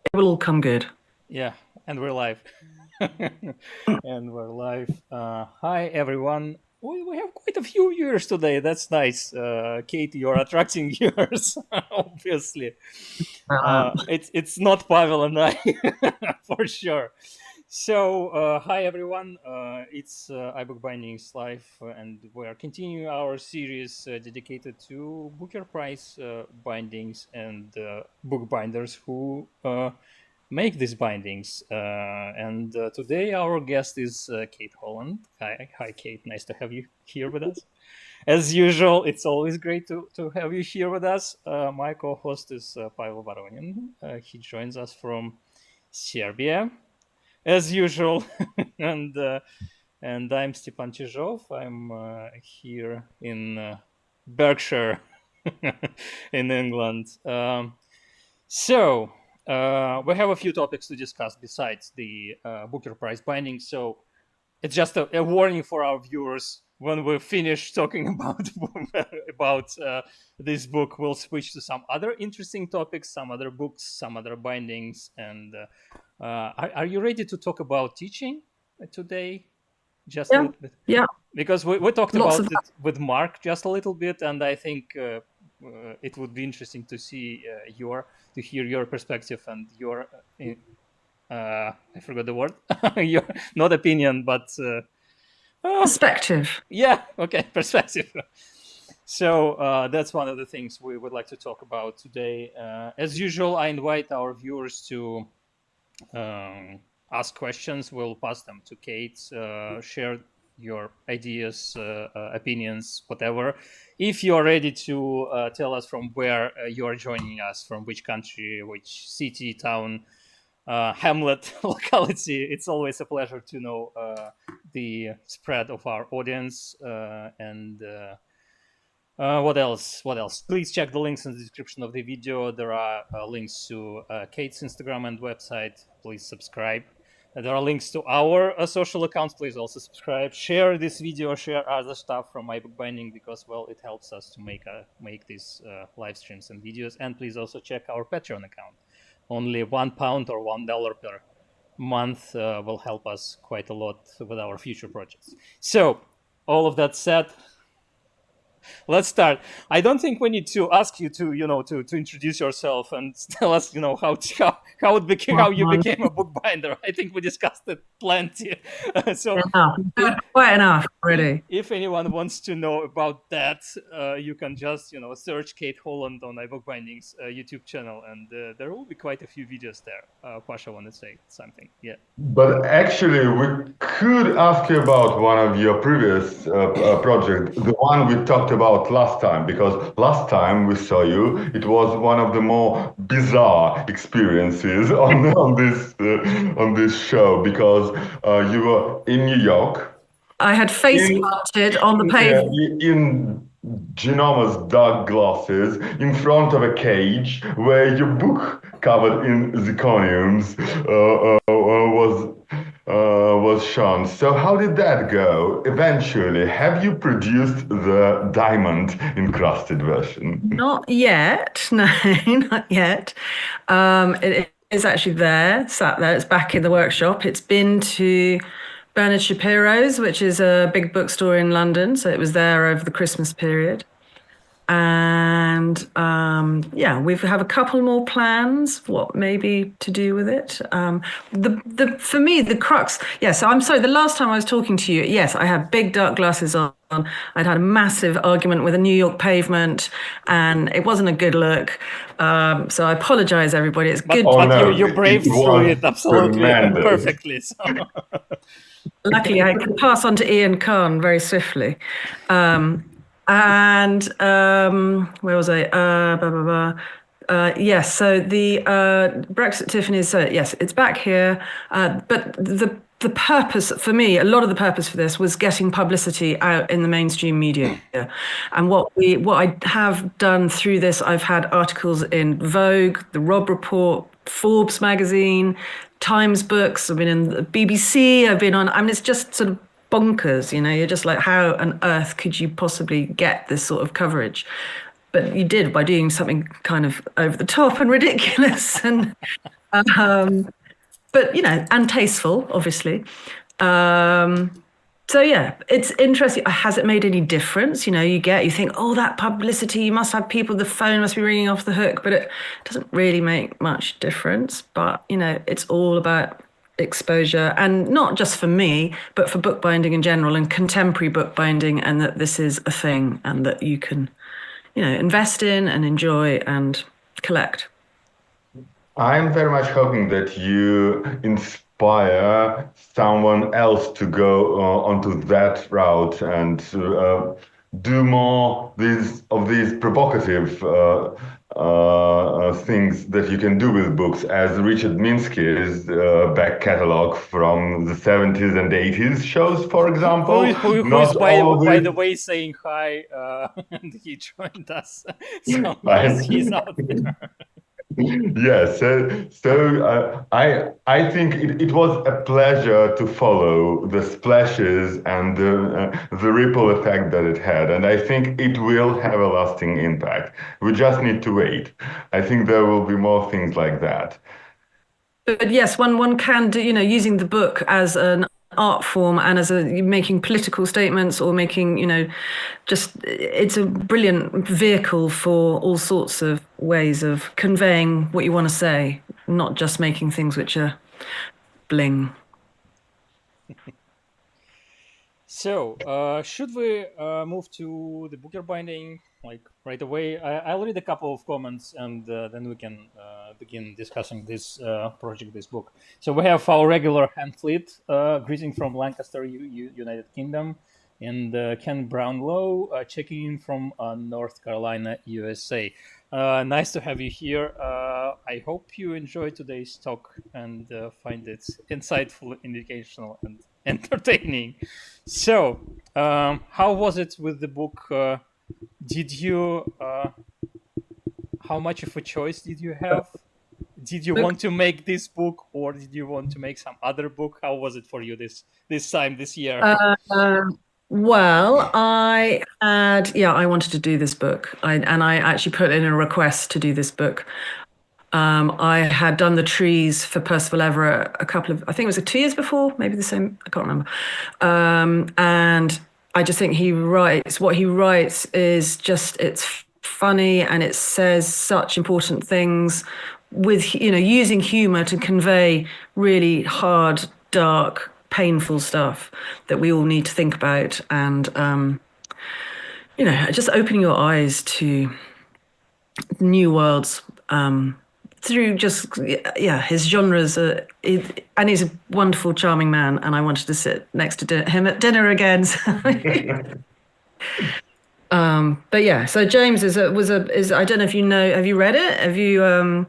It will all come good. Yeah, and we're live. And we're live. Hi, everyone. We have quite a few viewers today. That's nice. Kate, you're attracting viewers, obviously. Uh, It's not Pavel and I, for sure. So, hi, everyone. It's iBookBinding's live, and we are continuing our series dedicated to Booker Prize bindings and bookbinders who make these bindings. And today our guest is Kate Holland. Hi, Kate. Nice to have you here with us. As usual, it's always great to have you here with us. My co-host is Pavel Voronin. He joins us from Serbia, as usual. and and I'm Stepan Chizhov. I'm here in Berkshire, in England. So we have a few topics to discuss besides the Booker Prize binding. So it's just a warning for our viewers. When we finish talking about this book, we'll switch to some other interesting topics, some other books, some other bindings. And are you ready to talk about teaching today? Just a yeah, little bit, yeah, because we talked lots about of it with Mark just a little bit, and I think it would be interesting to see to hear your perspective and your I forgot the word, your not opinion, but perspective. yeah, okay, perspective. So that's one of the things we would like to talk about today. As usual, I invite our viewers to ask questions. We'll pass them to Kate. Share your ideas, opinions, whatever. If you're ready to tell us from where you're joining us, from which country, which city, town, hamlet, locality, it's always a pleasure to know the spread of our audience. And what else? What else? Please check the links in the description of the video. There are links to Kate's Instagram and website. Please subscribe. There are links to our social accounts. Please also subscribe. Share this video. Share other stuff from iBookBinding because, well, it helps us to make these live streams and videos. And please also check our Patreon account. Only £1 or $1 per month will help us quite a lot with our future projects. So, all of that said, let's start. I don't think we need to ask you to introduce yourself and tell us how you became a bookbinder. I think we discussed it plenty. So Enough. Quite enough already. if anyone wants to know about that, you can just search Kate Holland on iBookBinding's YouTube channel, and there will be quite a few videos there. Pasha want to say something? Yeah. But actually, we could ask you about one of your previous projects, the one we talked about last time, because last time we saw you, it was one of the more bizarre experiences on this show, because you were in New York. I had face In, planted on the pavement. in ginormous dark glasses in front of a cage where your book covered in zirconiums was shown. So how did that go? Eventually, have you produced the diamond encrusted version? Not yet. No, not yet. It is actually there, sat there. It's back in the workshop. It's been to Bernard Shapiro's, which is a big bookstore in London. So it was there over the Christmas period. And yeah, we have a couple more plans, what maybe to do with it. For me, the crux, yeah, so I'm sorry, the last time I was talking to you, yes, I had big dark glasses on. I'd had a massive argument with a New York pavement and it wasn't a good look. So I apologize, everybody. It's good. But no, you braved through it absolutely tremendous. perfectly. So. Luckily, I can pass on to Ian Khan very swiftly. And where was I? Yes, so the Brexit Tiffany's, so yes, it's back here. But the purpose for me, a lot of the purpose for this was getting publicity out in the mainstream media. And what I have done through this, I've had articles in Vogue, the Rob Report, Forbes magazine, Times Books. I've been in the BBC. I mean, it's just sort of bonkers, you're just like, how on earth could you possibly get this sort of coverage? But you did by doing something kind of over the top and ridiculous. And Um, but and tasteful, obviously. Um, so yeah, it's interesting. Has it made any difference? You think, oh, that publicity, you must have people, the phone must be ringing off the hook, but it doesn't really make much difference. But it's all about exposure, and not just for me, but for bookbinding in general and contemporary bookbinding, and that this is a thing and that you can, invest in and enjoy and collect. I'm very much hoping that you inspire someone else to go onto that route and do more these provocative things that you can do with books, as Richard Minsky's back catalog from the 70s and 80s shows, for example. Who's by the way saying hi, and he joined us. So yes, he's out there. Yes, I think it was a pleasure to follow the splashes and the ripple effect that it had, and I think it will have a lasting impact. We just need to wait. I think there will be more things like that. But yes, one can do, using the book as an art form and as making political statements or making, it's a brilliant vehicle for all sorts of ways of conveying what you want to say, not just making things which are bling. So, should we move to the book you're binding like right away? I'll read a couple of comments and then we can begin discussing this project, this book. So we have our regular hand fleet, greeting from Lancaster, United Kingdom, and Ken Brownlow checking in from North Carolina, USA. Nice to have you here. I hope you enjoyed today's talk and find it insightful, educational, and entertaining. So, how was it with the book? Did you? How much of a choice did you have? Did you want to make this book, or did you want to make some other book? How was it for you this year? Well, I wanted to do this book. I actually put in a request to do this book. I had done the trees for Percival Everett I think it was 2 years before, maybe the same, I can't remember. And I just think what he writes is just, it's funny and it says such important things with, using humor to convey really hard, dark, painful stuff that we all need to think about. And, just opening your eyes to new worlds, through just his genres, and he's a wonderful, charming man, and I wanted to sit next to him at dinner again. So. But yeah, so James is I don't know if you know, have you read it? Have you?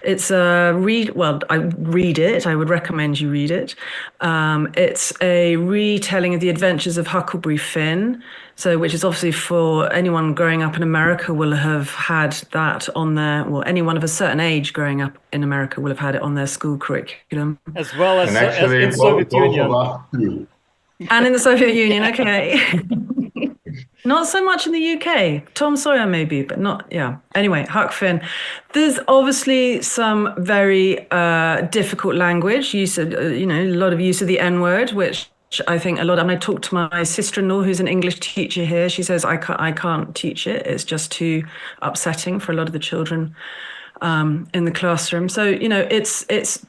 It's a read. Well, I read it. I would recommend you read it. It's a retelling of the adventures of Huckleberry Finn. So, which is obviously for anyone growing up in America will have had that on their, well, anyone of a certain age growing up in America will have had it on their school curriculum. As well as, actually, as in Soviet Union. And in the Soviet Union, okay. Not so much in the UK. Tom Sawyer maybe, but not, yeah. Anyway, Huck Finn. There's obviously some very difficult language, use of, a lot of use of the N-word, which I think a lot. I talked to my sister-in-law, who's an English teacher here. She says I can't teach it. It's just too upsetting for a lot of the children in the classroom. So it's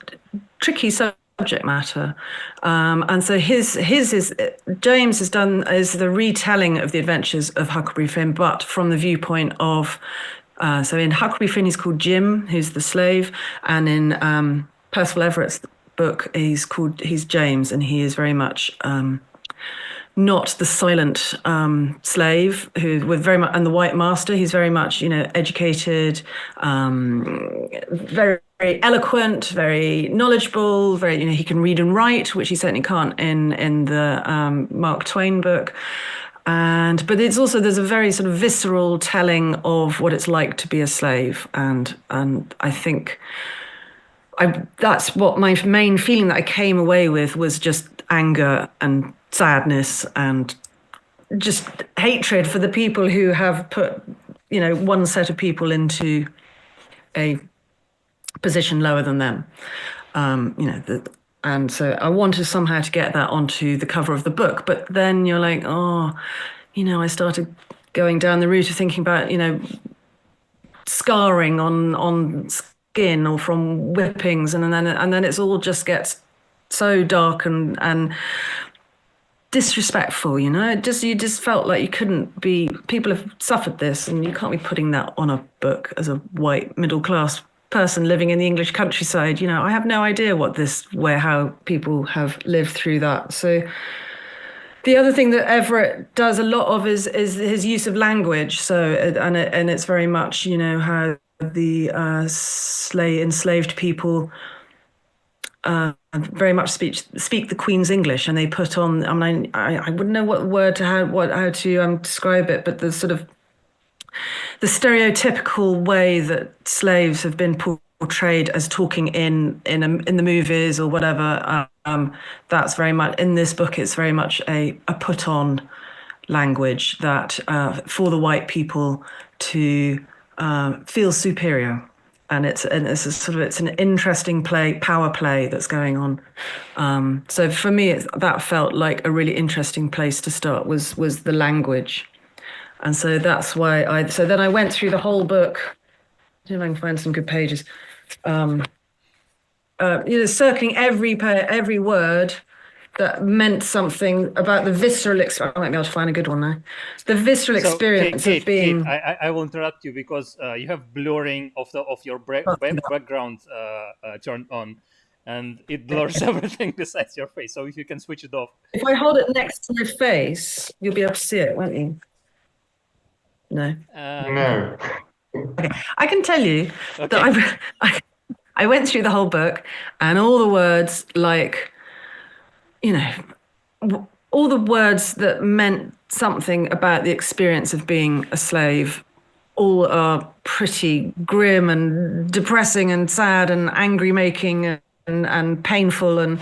tricky subject matter, and so his is James is the retelling of the adventures of Huckleberry Finn, but from the viewpoint of. So in Huckleberry Finn, he's called Jim, who's the slave, and in Percival Everett's book, he's James, and he is very much not the silent slave who with very much, and the white master. He's very much educated, very, very eloquent, very knowledgeable, very he can read and write, which he certainly can't in the Mark Twain book. But it's also, there's a very sort of visceral telling of what it's like to be a slave, and I think. That's what my main feeling that I came away with was just anger and sadness and just hatred for the people who have put, one set of people into a position lower than them. And so I wanted somehow to get that onto the cover of the book. But then you're like, I started going down the route of thinking about, scarring on skin or from whippings, and then it's all just gets so dark and disrespectful, you just felt like you couldn't be, people have suffered this and you can't be putting that on a book as a white middle class person living in the English countryside. I have no idea how people have lived through that. So the other thing that Everett does a lot of is his use of language. So and it's very much how the enslaved people very much speak the Queen's English, and they put on. I wouldn't know what word to how to describe it, but the sort of the stereotypical way that slaves have been portrayed as talking in the movies or whatever. That's very much in this book. It's very much a put on language that for the white people to feel superior. And it's an interesting power play that's going on. So for me, that felt like a really interesting place to start was the language, and so that's why So then I went through the whole book. See if I can find some good pages. Circling every word that meant something about the visceral experience. I might be able to find a good one now. The visceral experience Kate, of being. Kate, I will interrupt you because you have blurring of your background turned on, and it blurs everything besides your face. So if you can switch it off. If I hold it next to my face, you'll be able to see it, won't you? No. No. Okay. I can tell you that I went through the whole book, and all the words all the words that meant something about the experience of being a slave all are pretty grim and depressing and sad and angry making and painful. And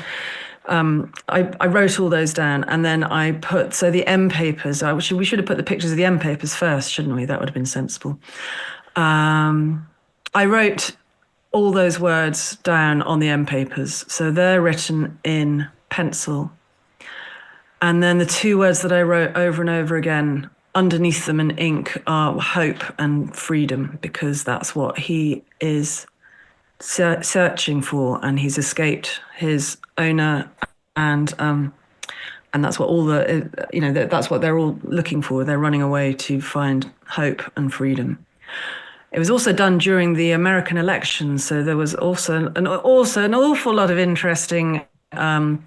I wrote all those down, and then I put, so the M papers, we should have put the pictures of the M papers first, shouldn't we? That would have been sensible. I wrote all those words down on the M papers. So they're written in pencil. And then the two words that I wrote over and over again underneath them in ink are hope and freedom, because that's what he is searching for, and he's escaped his owner, and that's what that's what they're all looking for. They're running away to find hope and freedom. It was also done during the American elections, so there was also an awful lot of interesting. I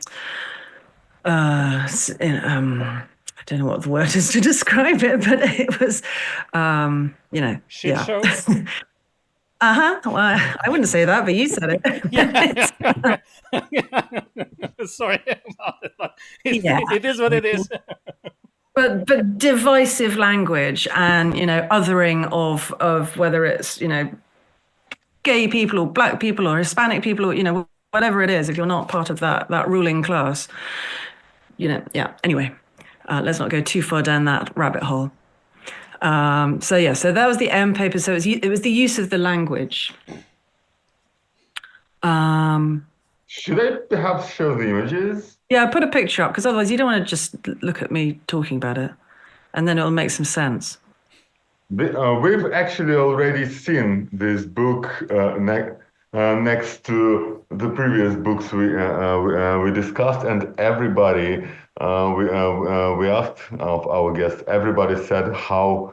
don't know what the word is to describe it, but it was, Shit show. Well, I wouldn't say that, but you said it. Sorry about it, but it is what it is. But divisive language and othering of whether it's gay people or black people or Hispanic people or whatever it is, if you're not part of that ruling class, anyway, let's not go too far down that rabbit hole. So that was the M paper. So it was the use of the language. Should I perhaps show the images? Yeah, put a picture up, because otherwise you don't want to just look at me talking about it, and then it'll make some sense. We've actually already seen this book next to the previous books we discussed, and everybody we asked of our guests, everybody said how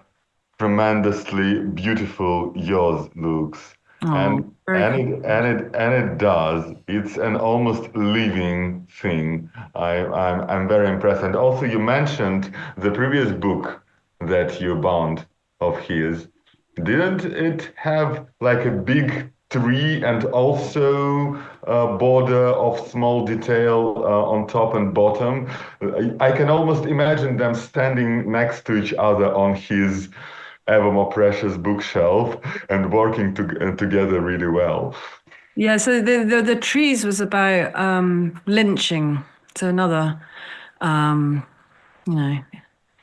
tremendously beautiful yours looks. And it does. It's an almost living thing. I'm very impressed. And also, you mentioned the previous book that you bound of his. Didn't it have like a big tree and also a border of small detail on top and bottom? I can almost imagine them standing next to each other on his ever more precious bookshelf and working together really well. Yeah, so the trees was about lynching. So another,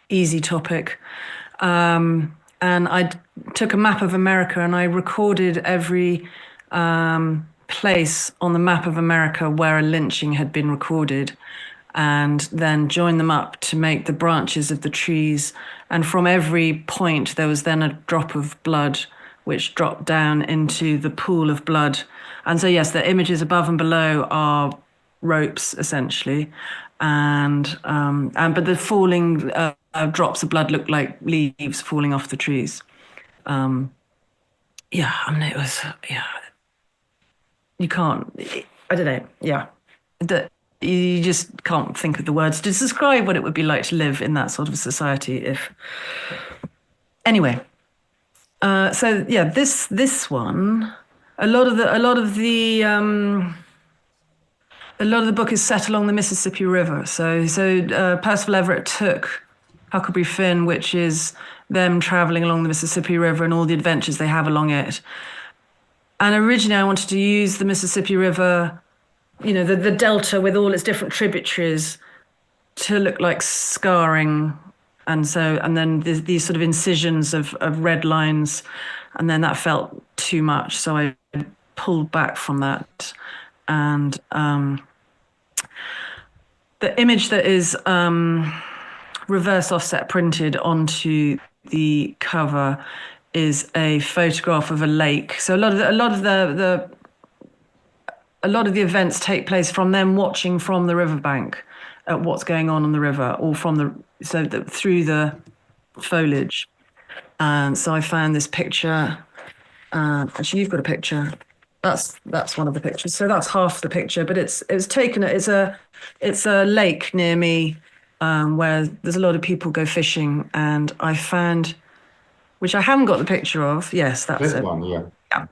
easy topic. And I took a map of America and I recorded every place on the map of America where a lynching had been recorded, and then join them up to make the branches of the trees. And from every point, there was then a drop of blood, which dropped down into the pool of blood. And so, yes, the images above and below are ropes, essentially. But the falling drops of blood looked like leaves falling off the trees. Yeah, I mean, it was, yeah, you can't, I don't know, yeah. You just can't think of the words to describe what it would be like to live in that sort of society if. Anyway, so yeah, this one, a lot of the book is set along the Mississippi River. So Percival Everett took Huckleberry Finn, which is them traveling along the Mississippi River and all the adventures they have along it. And originally, I wanted to use the Mississippi River, the delta with all its different tributaries, to look like scarring, and then these sort of incisions of red lines, and then that felt too much, so I pulled back from that. And the image that is reverse offset printed onto the cover is a photograph of a lake. So a lot of the events take place from them watching from the riverbank at what's going on the river, or through the foliage. And so I found this picture. Actually, you've got a picture. That's one of the pictures. So that's half the picture, but it's taken. It's a lake near me where there's a lot of people go fishing, and I found, which I haven't got the picture of. Yes, that's This it. one, yeah. Yeah.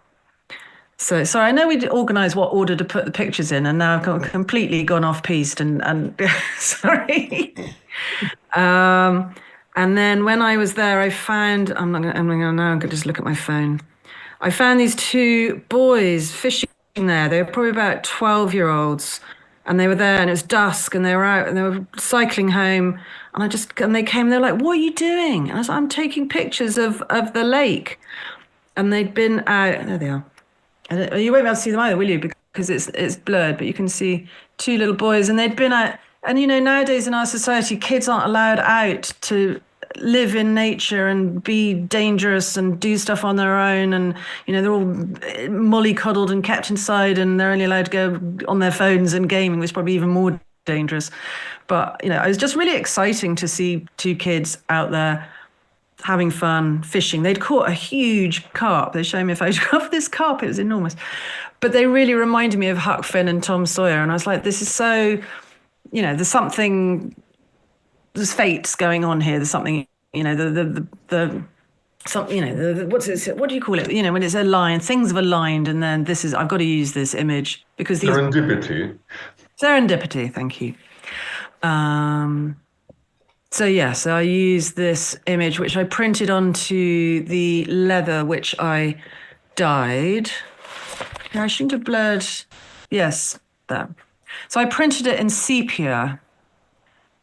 So sorry, I know we organised what order to put the pictures in, and now I've completely gone off piste and sorry. And then when I was there, I found I'm going to just look at my phone. I found these two boys fishing there. They were probably about 12-year-olds, and they were there, and it was dusk, and they were out, and they were cycling home. And they came. They're like, "What are you doing?" And I was like, "I'm taking pictures of the lake." And they'd been out. There they are. And you won't be able to see them either, will you? Because it's blurred, but you can see two little boys, and they'd been out. And nowadays in our society, kids aren't allowed out to live in nature and be dangerous and do stuff on their own, and they're all mollycoddled and kept inside, and they're only allowed to go on their phones and gaming, which is probably even more dangerous. But it was just really exciting to see two kids out there having fun fishing. They'd caught a huge carp. They showed me a photograph of this carp. It was enormous, but they really reminded me of Huck Finn and Tom Sawyer, and I was like, this is so, there's fates going on here. There's something, what's it? What do you call it? When it's aligned, things have aligned, and then I've got to use this image because Serendipity. Serendipity. Thank you. So I used this image, which I printed onto the leather, which I dyed. I shouldn't have blurred. Yes, there. So I printed it in sepia.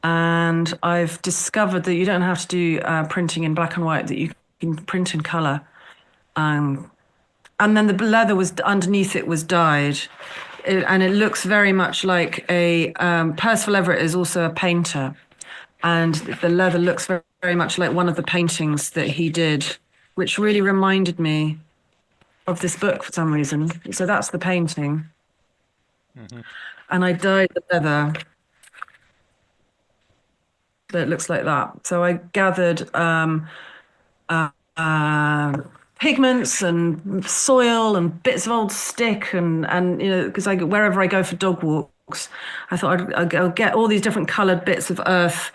And I've discovered that you don't have to do printing in black and white, that you can print in color. And then the leather underneath it was dyed. And it looks very much like Percival Everett is also a painter. And the leather looks very, very much like one of the paintings that he did, which really reminded me of this book for some reason. So that's the painting. Mm-hmm. And I dyed the leather. It looks like that. So I gathered pigments and soil and bits of old stick and because wherever I go for dog walks, I thought I'll get all these different coloured bits of earth,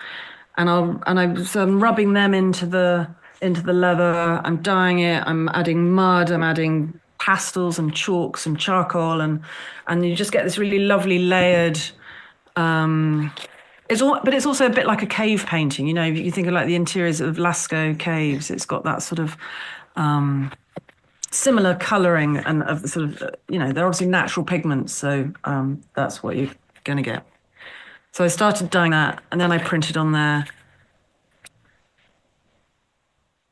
and I'm rubbing them into the leather. I'm dyeing it. I'm adding mud. I'm adding pastels and chalks and charcoal, and you just get this really lovely layered. But it's also a bit like a cave painting. You think of like the interiors of Lascaux caves. It's got that sort of similar colouring and of the sort of they're obviously natural pigments, so that's what you're going to get. So I started dyeing that, and then I printed on there.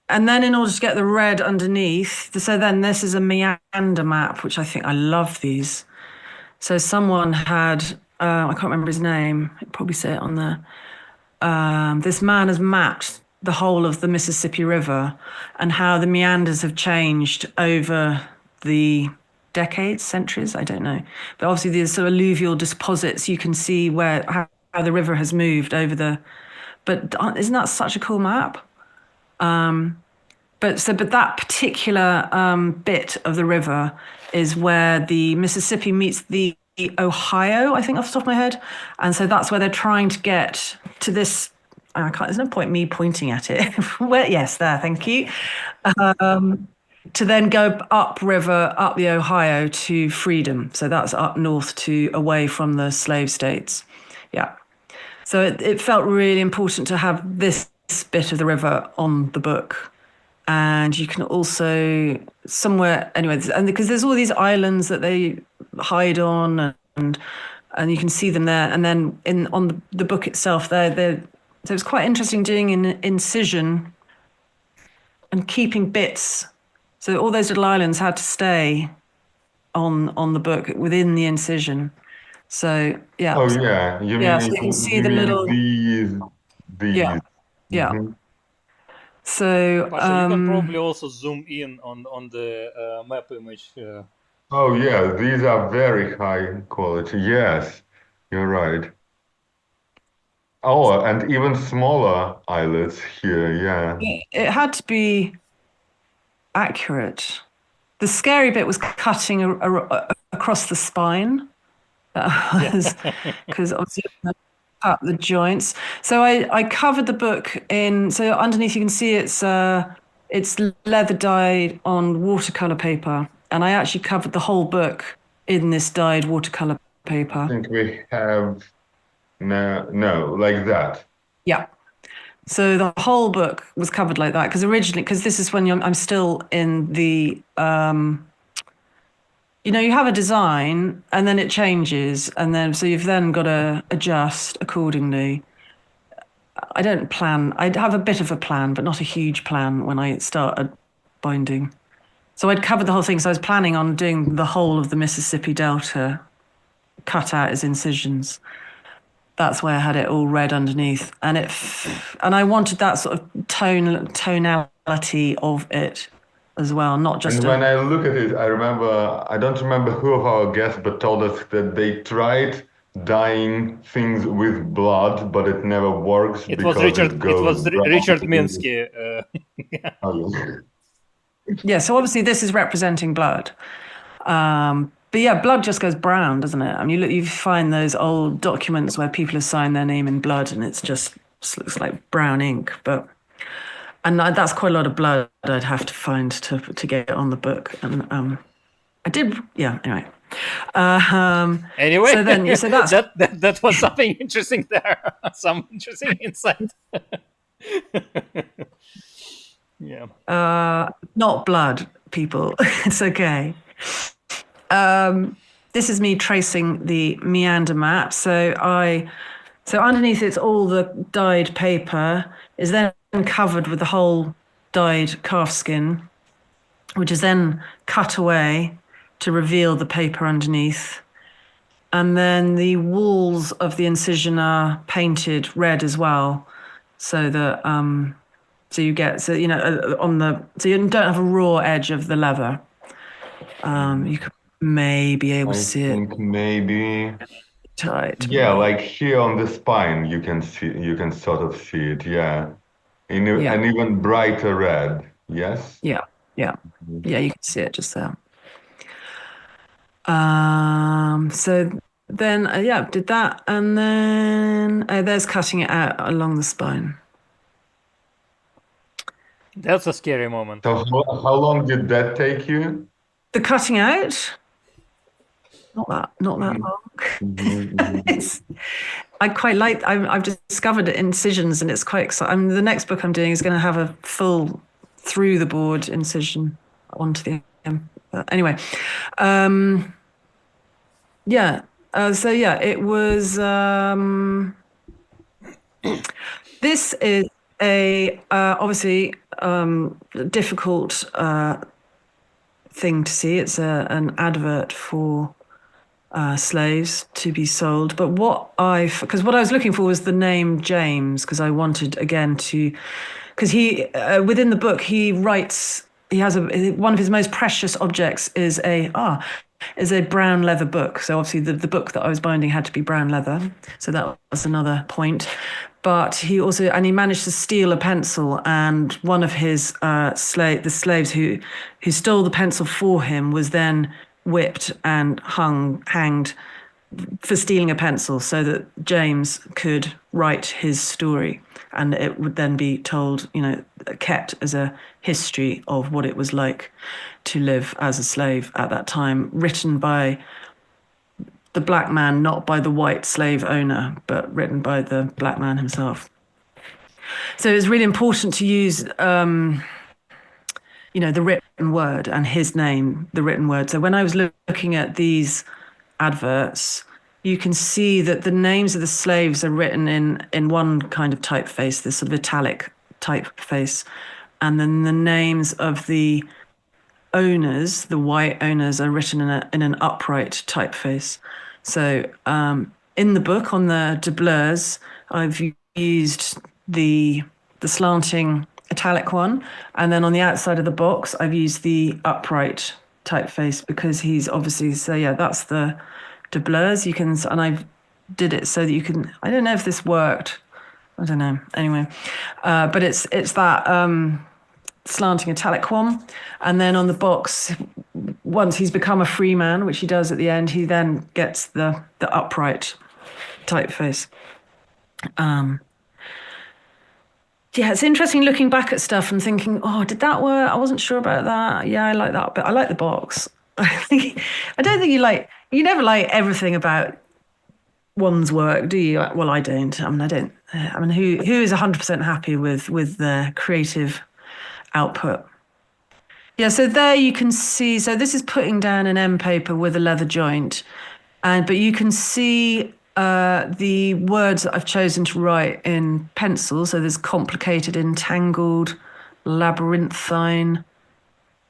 and then in order to get the red underneath, so then this is a meander map, which I love these. So someone had, I can't remember his name, I'd probably say it on there. This man has mapped the whole of the Mississippi River and how the meanders have changed over the decades, centuries, I don't know. But obviously these sort of alluvial deposits, you can see how the river has moved over but isn't that such a cool map? But that particular bit of the river is where the Mississippi meets the Ohio, I think, off the top of my head. And so that's where they're trying to get to this. There's no point me pointing at it. Yes, there, thank you. To then go upriver, up the Ohio to freedom. So that's up north to away from the slave states. Yeah. So it felt really important to have this bit of the river on the book. And you can also somewhere anyway, and because there's all these islands that they hide on, and you can see them there. And then on the book itself, so it was quite interesting doing an incision and keeping bits. So all those little islands had to stay on the book within the incision. So yeah. Oh yeah, you Yeah, mean so you can see you the mean little. these. Yeah, yeah. Mhm. So Pasha, you can probably also zoom in on the map image. Oh yeah, these are very high quality. Yes, you're right. Oh, and even smaller islets here. Yeah. it had to be accurate. The scary bit was cutting across the spine. Because obviously cut the joints. So I covered the book in. So underneath you can see it's leather dyed on watercolor paper, and I actually covered the whole book in this dyed watercolor I paper. think we have no, like that. Yeah. So the whole book was covered like that because this is when I'm still in the you have a design and then it changes, and then so you've then got to adjust accordingly. I'd have a bit of a plan, but not a huge plan when I started binding. So I'd covered the whole thing. So I was planning on doing the whole of the Mississippi Delta cut out as incisions. That's why I had it all red underneath. And I wanted that sort of tonality of it as well, not just. And when I look at it, I don't remember who of our guests, but told us that they tried dyeing things with blood, but it never works It was because Richard. it goes It was brown. Richard Minsky. Oh, yeah. Yeah, so obviously this is representing blood. But yeah, blood just goes brown, doesn't it? I mean, you find those old documents where people have signed their name in blood and it just looks like brown ink. And that's quite a lot of blood I'd have to find to get on the book. And I did, yeah, anyway. Anyway, so that's that was something interesting there. Some interesting insight. Yeah. Not blood, people. It's okay. This is me tracing the meander map. So underneath it's all the dyed paper is then covered with the whole dyed calf skin, which is then cut away to reveal the paper underneath. And then the walls of the incision are painted red as well, so that so you don't have a raw edge of the leather. You could maybe be able to see it. I think maybe. Tight. Yeah, like here on the spine, you can sort of see it. Yeah, an even brighter red. Yes. Yeah, you can see it just there. So then, did that, and then there's cutting it out along the spine. That's a scary moment. So how long did that take you? The cutting out? Not that long. I quite like. I've discovered incisions, and it's quite exciting. the next book I'm doing is going to have a full through the board incision onto the anyway. It was. This is a obviously difficult thing to see. It's an advert for slaves to be sold. But because what I was looking for was the name James, because I wanted again because he within the book he writes. He has one of his most precious objects is a brown leather book. So obviously the book that I was binding had to be brown leather. So that was another point. But he managed to steal a pencil, and one of his the slaves who stole the pencil for him was then whipped and hanged for stealing a pencil, so that James could write his story, and it would then be told, kept as a history of what it was like to live as a slave at that time, written by the black man, not by the white slave owner, but written by the black man himself. So it's really important to use, the written word and his name, the written word. So when I was looking at these adverts, you can see that the names of the slaves are written in one kind of typeface, this sort of italic typeface, and then the names of the owners, the white owners, are written in an upright typeface. So in the book on the doubleurs, I've used the slanting italic one, and then on the outside of the box, I've used the upright typeface because he's obviously, so yeah, that's the doubleurs. And I did it so that you can, I don't know if this worked. I don't know. Anyway, but it's that slanting italic one. And then on the box, once he's become a free man, which he does at the end, he then gets the upright typeface. Yeah, it's interesting looking back at stuff and thinking, oh, did that work? I wasn't sure about that. Yeah, I like that, but I like the box. I don't think you never like everything about one's work, do you? Well, I don't. I don't. Who is 100% happy with their creative output? Yeah, so there you can see. So this is putting down an M paper with a leather joint, but you can see the words that I've chosen to write in pencil. So there's complicated, entangled, labyrinthine,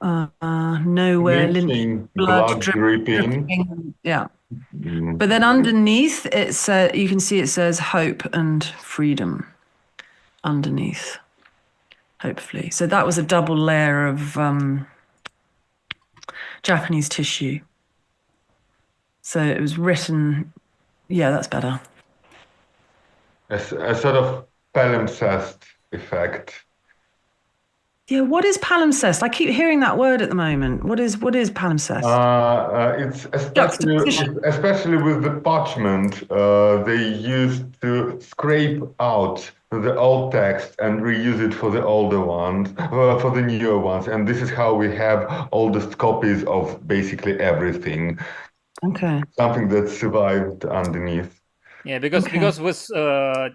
nowhere, Bleaching, blood blood dripping. dripping. Yeah. Mm. But then underneath you can see it says hope and freedom underneath, hopefully. So that was a double layer of Japanese tissue. So it was written, yeah, that's better. A sort of palimpsest effect. Yeah, what is palimpsest? I keep hearing that word at the moment. What is palimpsest? It's Juxtaposition. especially with the parchment, they used to scrape out the old text and reuse it for the older ones, for the newer ones. And this is how we have oldest copies of basically everything. Okay. Something that survived underneath. Yeah, because with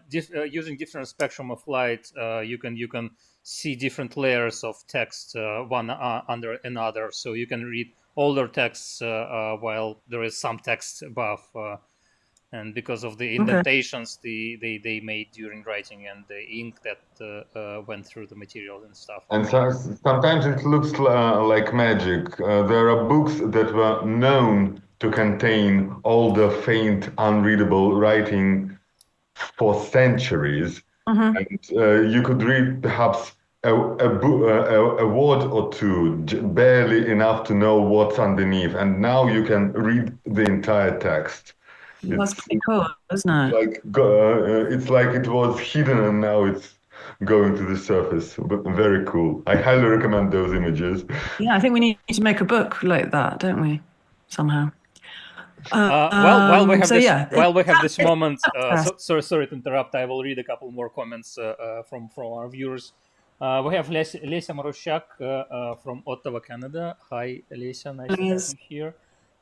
using different spectrum of light, you can see different layers of text one under another. So you can read older texts while there is some text above, and because of the indentations they made during writing and the ink that went through the material and stuff. And so, sometimes it looks like magic. There are books that were known to contain all the faint, unreadable writing for centuries. Mm-hmm. And you could read perhaps a word or two, barely enough to know what's underneath. And now you can read the entire text. That's pretty cool, isn't it? It's like it was hidden and now it's going to the surface. But very cool. I highly recommend those images. Yeah, I think we need to make a book like that, don't we? Somehow. While we have this moment, sorry to interrupt. I will read a couple more comments from our viewers. We have Lesia Marushak from Ottawa, Canada. Hi, Lesia, nice to have you here.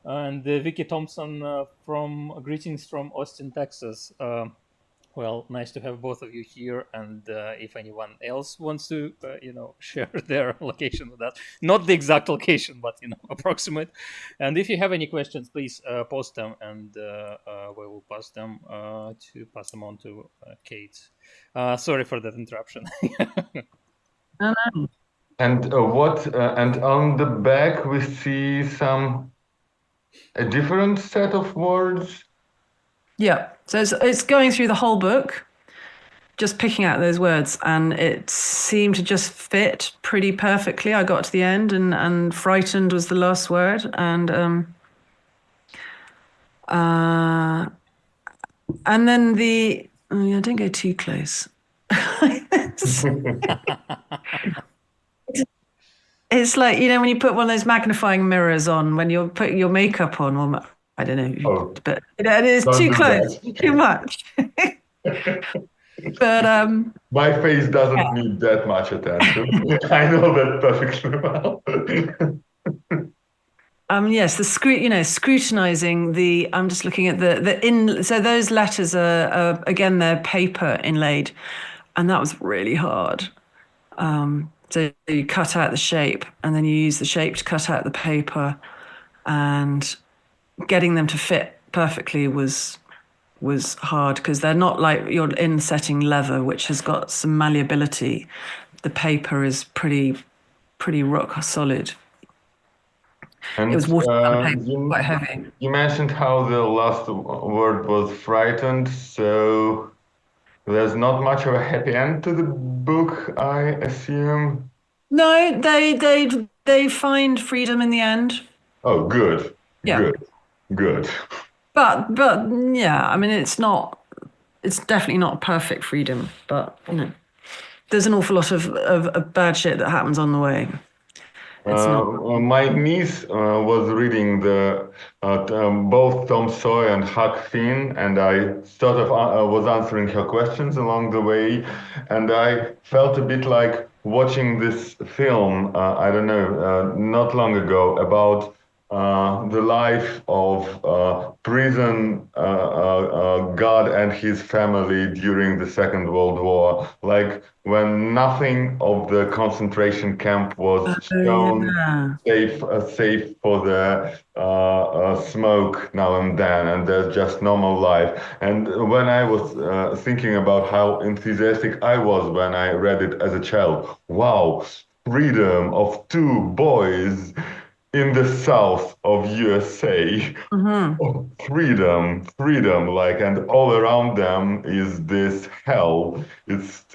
And Vicky Thompson from greetings from Austin, Texas. Well, nice to have both of you here. And if anyone else wants to, share their location with that, not the exact location, but approximate. And if you have any questions, please post them, and we will pass them on to Kate. Sorry for that interruption. No, no. And what? And on the back we see a different set of words. Yeah. So it's going through the whole book, just picking out those words, and it seemed to just fit pretty perfectly. I got to the end, and frightened was the last word, uh, and then oh yeah, don't go too close. It's like, when you put one of those magnifying mirrors on when you're putting your makeup on, or I don't know, Oh, but it is don't too do close, too much. But My face doesn't yeah. need that much attention. I know that perfectly well. Yes, scrutinizing I'm just looking at so those letters are again, they're paper inlaid, and that was really hard. So you cut out the shape, and then you use the shape to cut out the paper, and getting them to fit perfectly was hard because they're not like your insetting leather, which has got some malleability. The paper is pretty rock solid. It And was watercolor paper, quite heavy. you mentioned how the last word was frightened, so there's not much of a happy end to the book, I assume. No, they find freedom in the end. Oh, good, Yeah, good, good. but yeah, I mean, it's definitely not perfect freedom, but there's an awful lot of bad shit that happens on the way. It's not. My niece was reading both Tom Sawyer and Huck Finn, and I sort of was answering her questions along the way, and I felt a bit like watching this film, I don't know, not long ago about the life of prison guard and his family during the Second World War, like when nothing of the concentration camp was shown, Yeah. safe for the smoke now and then, and there's just normal life. And when I was thinking about how enthusiastic I was when I read it as a child, wow, freedom of two boys in the south of USA. Mm-hmm. Oh, freedom, like, and all around them is this hell. It's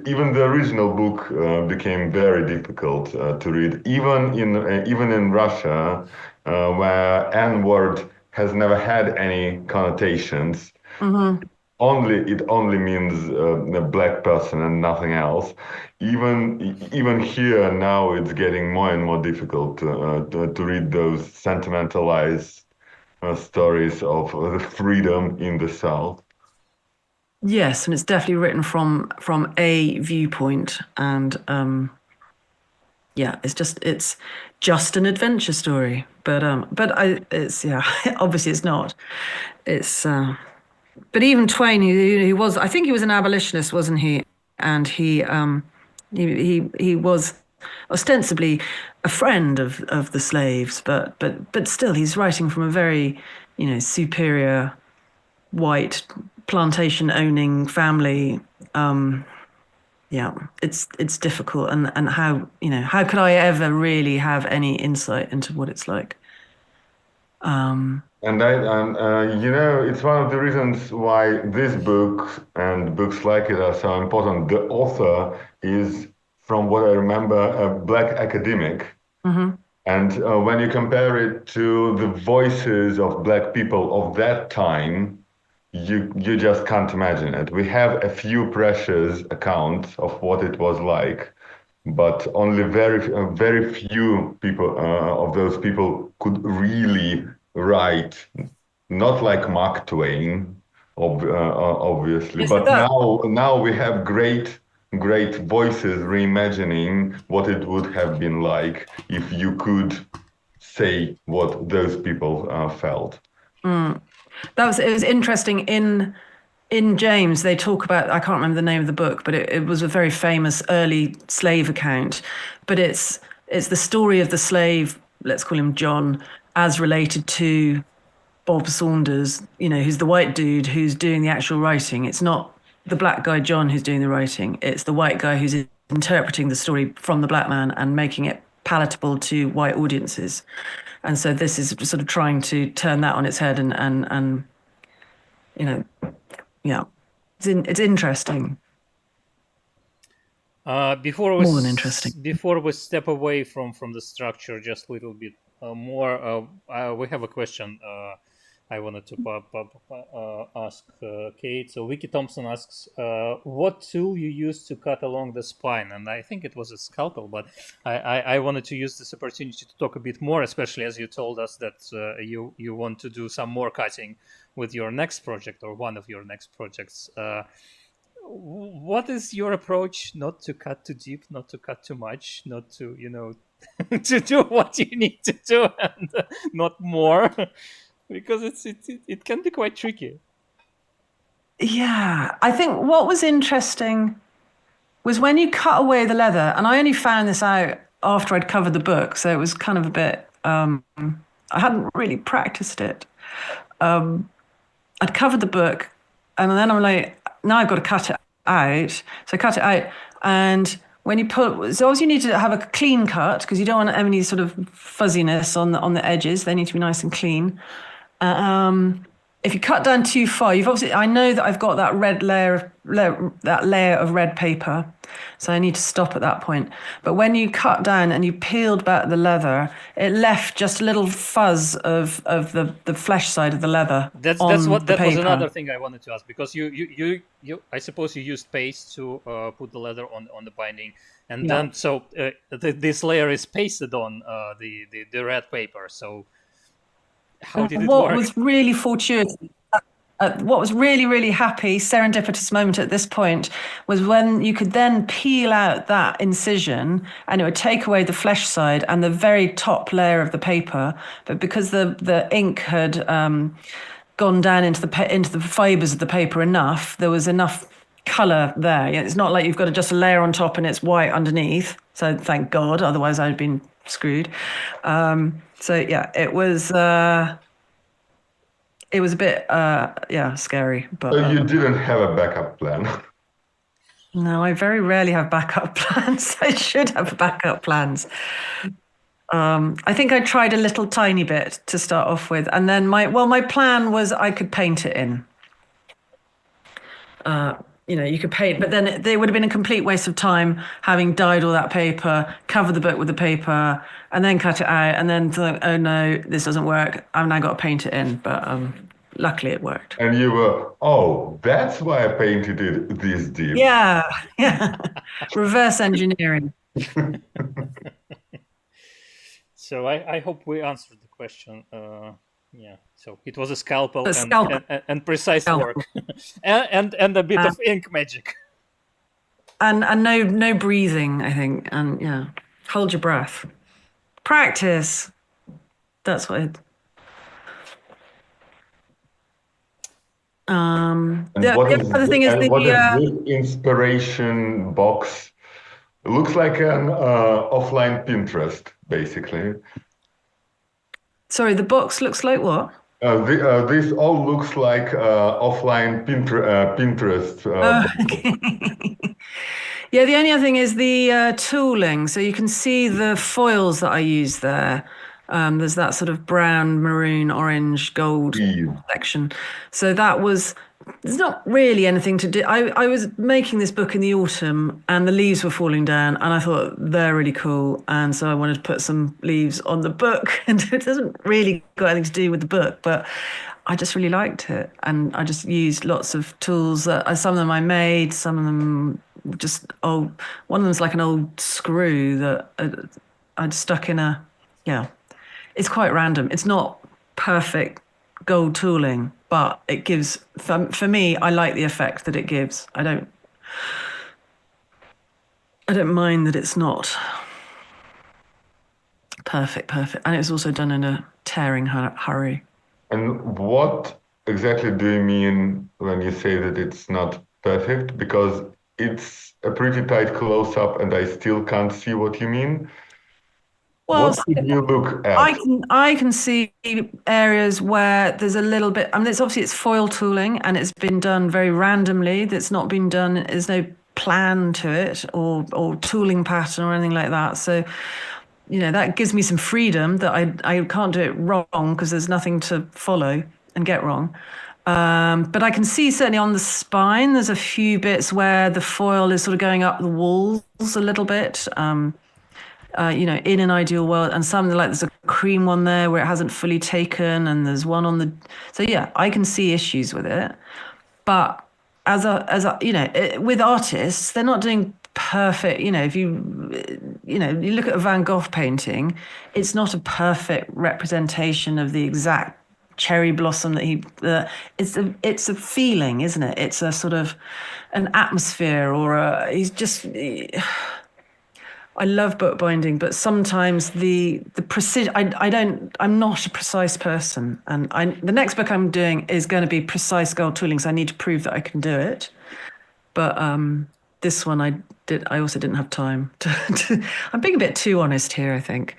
even the original book became very difficult to read, even in Russia, where N-word has never had any connotations. Mm-hmm. It only means a black person and nothing else. Even here now, it's getting more and more difficult to read those sentimentalized stories of the freedom in the South. Yes, and it's definitely written from a viewpoint, and yeah, it's just an adventure story. But it's yeah, obviously it's not. It's but even Twain, he was, I think he was an abolitionist, wasn't he? And he was ostensibly a friend of the slaves, but still, he's writing from a very, superior white plantation owning family. Yeah, it's difficult, and how could I ever really have any insight into what it's like? And it's one of the reasons why this book and books like it are so important. The author is, from what I remember, a black academic. Mm-hmm. And when you compare it to the voices of black people of that time, you just can't imagine it. We have a few precious accounts of what it was like, but only very few people of those people could really write, not like Mark Twain, obviously, Yes, but now we have great voices reimagining what it would have been like if you could say what those people felt. it was interesting in James. They talk about, I can't remember the name of the book, but it was a very famous early slave account. But it's the story of the slave, let's call him John, as related to Bob Saunders, who's the white dude who's doing the actual writing. It's not the black guy John who's doing the writing. It's the white guy who's interpreting the story from the black man and making it palatable to white audiences. And so this is sort of trying to turn that on its head and yeah, it's interesting. Before More than interesting. Before we step away from the structure just a little bit more, we have a question I wanted to ask Kate. So Vicky Thompson asks, what tool you use to cut along the spine? And I think it was a scalpel, but I wanted to use this opportunity to talk a bit more, especially as you told us that you want to do some more cutting with your next project or one of your next projects. What is your approach not to cut too deep, not to cut too much, not to, to do what you need to do and not more? Because it can be quite tricky. Yeah, I think what was interesting was when you cut away the leather, and I only found this out after I'd covered the book, so it was kind of a bit, I hadn't really practiced it. I'd covered the book, and then I'm like, now I've got to cut it out. So I cut it out, and when you pull, so obviously you need to have a clean cut because you don't want any sort of fuzziness on the edges. They need to be nice and clean. If you cut down too far, I know that I've got that layer of red paper, so I need to stop at that point. But when you cut down and you peeled back the leather, it left just a little fuzz of the flesh side of the leather. That was another thing I wanted to ask, because you I suppose you used paste to put the leather on the binding, and then so this layer is pasted on the red paper. So how did it work? What was really fortuitous, what was really, really happy, serendipitous moment at this point was when you could then peel out that incision and it would take away the flesh side and the very top layer of the paper. But because the ink had gone down into the fibers of the paper enough, there was enough color there. It's not like you've got just a layer on top and it's white underneath. So thank God, otherwise I'd been screwed. So yeah, it was a bit scary. But so you didn't have a backup plan? No, I very rarely have backup plans. I should have backup plans. I think I tried a little tiny bit to start off with, and then my plan was I could paint it in. You could paint, but then it would have been a complete waste of time having dyed all that paper, cover the book with the paper, and then cut it out, and then think, oh no, this doesn't work. I've now got to paint it in. But luckily it worked. And you were, oh, that's why I painted it this deep. Yeah. Reverse engineering. So I hope we answered the question. Yeah, so it was a scalpel, and precise work, and a bit of ink magic, and no breathing, I think, and hold your breath, practice. That's what it. The other thing is what is this inspiration box? It looks like an offline Pinterest, basically. Sorry, the box looks like what? This all looks like offline Pinterest. Okay. Yeah, the only other thing is the tooling. So you can see the foils that I use there. There's that sort of brown, maroon, orange, gold section. So there's not really anything to do. I was making this book in the autumn and the leaves were falling down and I thought they're really cool. And so I wanted to put some leaves on the book, and it doesn't really got anything to do with the book, but I just really liked it. And I just used lots of tools some of them I made, some of them just old. One of them's like an old screw that I'd stuck in it's quite random. It's not perfect gold tooling, but it gives, for me, I like the effect that it gives. I don't mind that it's not perfect. And it was also done in a tearing hurry. And what exactly do you mean when you say that it's not perfect? Because it's a pretty tight close-up and I still can't see what you mean. Well, what did you look at? I can see areas where there's a little bit. I mean, it's foil tooling, and it's been done very randomly. That's not been done. There's no plan to it or tooling pattern or anything like that. So, that gives me some freedom that I can't do it wrong because there's nothing to follow and get wrong. But I can see certainly on the spine, there's a few bits where the foil is sort of going up the walls a little bit. In an ideal world, and some like there's a cream one there where it hasn't fully taken, and there's one on the. So yeah, I can see issues with it, but as a with artists, they're not doing perfect. If you look at a Van Gogh painting, it's not a perfect representation of the exact cherry blossom that he. It's a feeling, isn't it? It's a sort of an atmosphere, or he's just. I love bookbinding, but sometimes the precision. I'm not a precise person, and the next book I'm doing is going to be precise gold tooling, so I need to prove that I can do it. But this one I also didn't have time to. I'm being a bit too honest here, I think.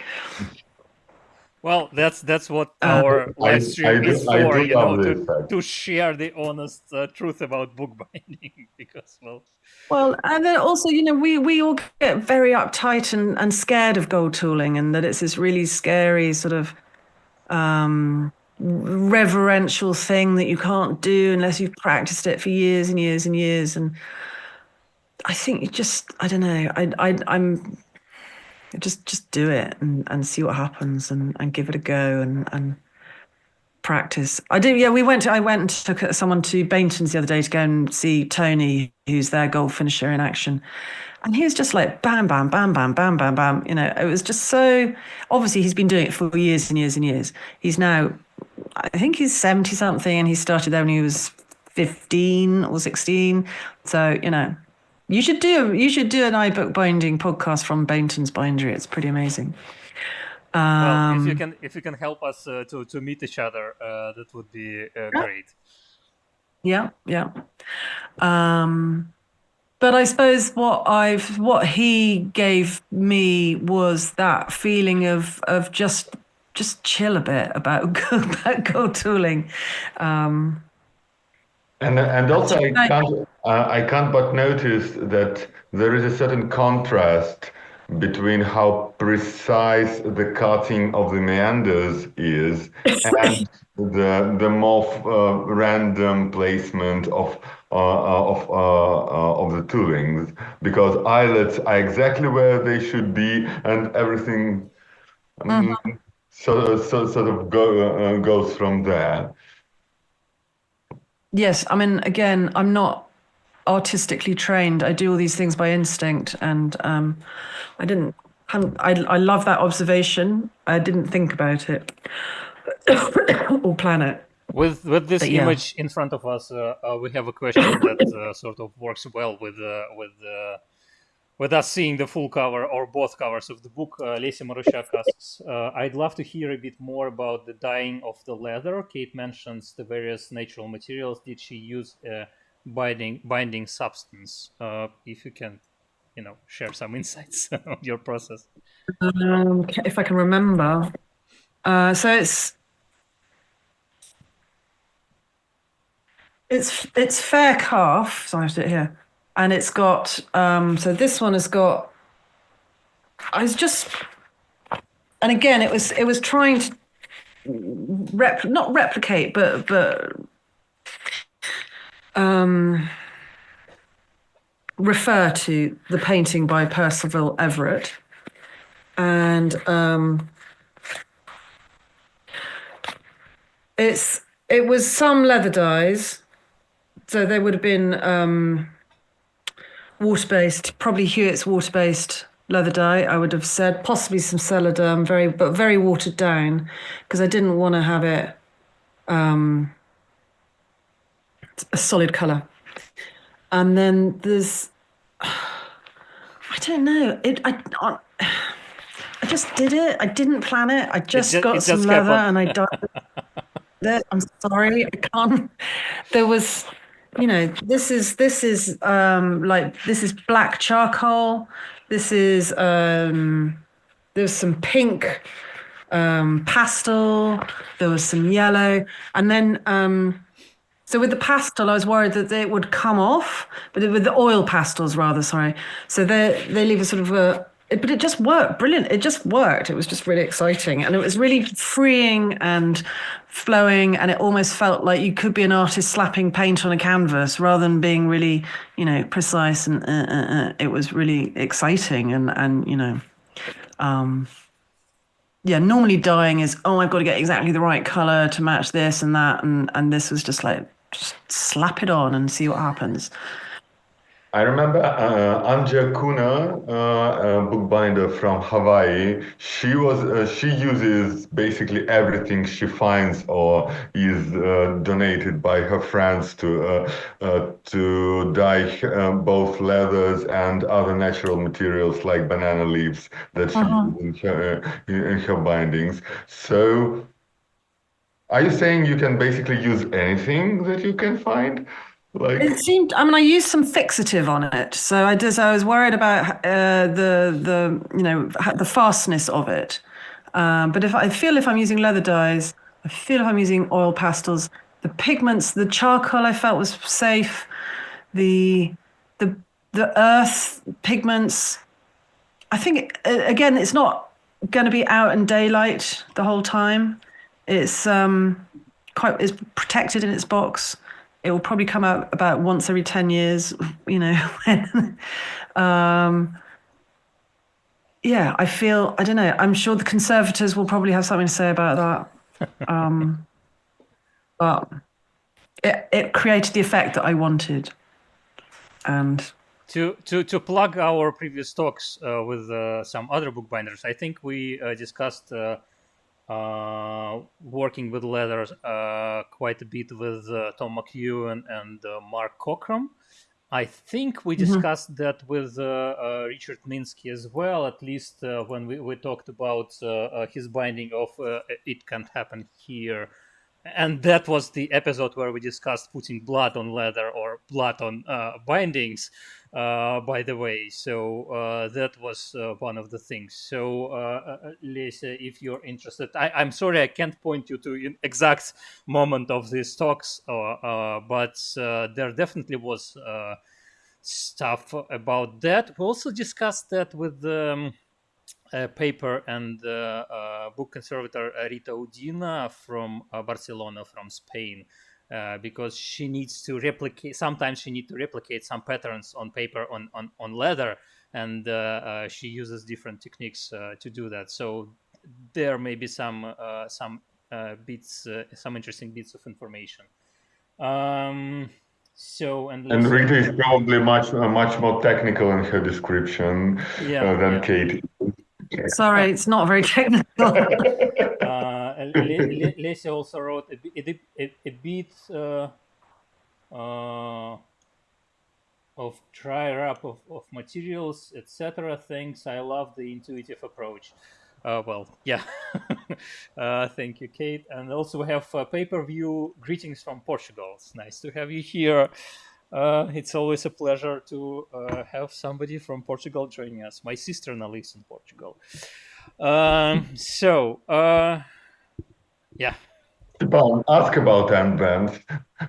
Well, that's what our live stream is for, to share the honest truth about bookbinding, because Well, and then also, we all get very uptight and scared of gold tooling, and that it's this really scary sort of reverential thing that you can't do unless you've practiced it for years and years and years. And I think I don't know, I'm just do it and see what happens and give it a go and practice. I went and took someone to Bainton's the other day to go and see Tony, who's their gold finisher in action. And he was just like bam, bam, bam, bam, bam, bam, bam. It was just so, obviously he's been doing it for years and years and years. He's now, I think he's 70 something, and he started there when he was 15 or 16. So, you should do an iBookBinding podcast from Bainton's Bindery. It's pretty amazing. Well, if you can help us to meet each other, that would be great. Yeah. But I suppose what he gave me was that feeling of just chill a bit about gold tooling. And also I can't but notice that there is a certain contrast between how precise the cutting of the meanders is and the more random placement of the toolings, because eyelets are exactly where they should be, and everything sort of goes from there. Yes, I mean, again, I'm not artistically trained. I do all these things by instinct, and I love that observation. I didn't think about it or plan it. With this image in front of us, we have a question that sort of works well with us seeing the full cover or both covers of the book. Lesi Marushak asks, I'd love to hear a bit more about the dyeing of the leather. Kate mentions the various natural materials. Did she use a binding substance? If you can, share some insights on your process. If I can remember. So it's fair calf. So I have to do it here. And it's got, so this one has got, and again, it was trying to not replicate, but refer to the painting by Percival Everett. And it was some leather dyes. So they would have been water-based, probably Hewitt's water-based leather dye, I would have said, possibly some Celadon, but very watered down, because I didn't want to have it a solid colour. And then there's, I don't know, I just did it. I didn't plan it. I just got some leather and I dyed it. I'm sorry, I can't. There was, this is black charcoal. This is there's some pink pastel. There was some yellow, and then So with the pastel, I was worried that it would come off, but with the oil pastels, rather, sorry. So they leave a sort of but it just worked, brilliant. It just worked. It was just really exciting, and it was really freeing and flowing, and it almost felt like you could be an artist slapping paint on a canvas rather than being really, precise. And it was really exciting, and yeah, normally dyeing is, oh, I've got to get exactly the right color to match this and that, and this was just like, just slap it on and see what happens. I remember Anja Kuna, a bookbinder from Hawaii. She uses basically everything she finds or is donated by her friends to dye both leathers and other natural materials like banana leaves that she uses in her bindings. So, are you saying you can basically use anything that you can find? Like, It seemed, I mean, I used some fixative on it, so I was worried about the fastness of it. But if I'm using leather dyes, I feel if I'm using oil pastels, the pigments, the charcoal I felt was safe. The the the earth pigments, I think again, it's not going to be out in daylight the whole time. It's protected in its box. It will probably come out about once every 10 years, when, yeah, I don't know. I'm sure the conservators will probably have something to say about that. But it created the effect that I wanted. And to plug our previous talks with some other bookbinders, I think we discussed working with leather quite a bit with Tom McEwen and Mark Cockrum. I think we discussed that with Richard Minsky as well, at least when we talked about his binding of It Can't Happen Here. And that was the episode where we discussed putting blood on leather or blood on bindings, by the way. So that was one of the things. So, Lisa, if you're interested, I'm sorry I can't point you to an exact moment of these talks, but there definitely was stuff about that. We also discussed that with paper and book conservator Rita Udina from Barcelona, from Spain, because she needs to replicate. Sometimes she needs to replicate some patterns on paper on leather, and she uses different techniques to do that. So there may be some bits, some interesting bits of information. and Rita is probably much more technical in her description than Kate. Sorry, it's not very technical. Lisa also wrote a bit of dry wrap of materials, etc. Things. I love the intuitive approach. Well, yeah. Thank you, Kate. And also we have pay-per-view greetings from Portugal. It's nice to have you here. It's always a pleasure to have somebody from Portugal joining us. My sister now lives in Portugal. Yeah. Ask about handbands.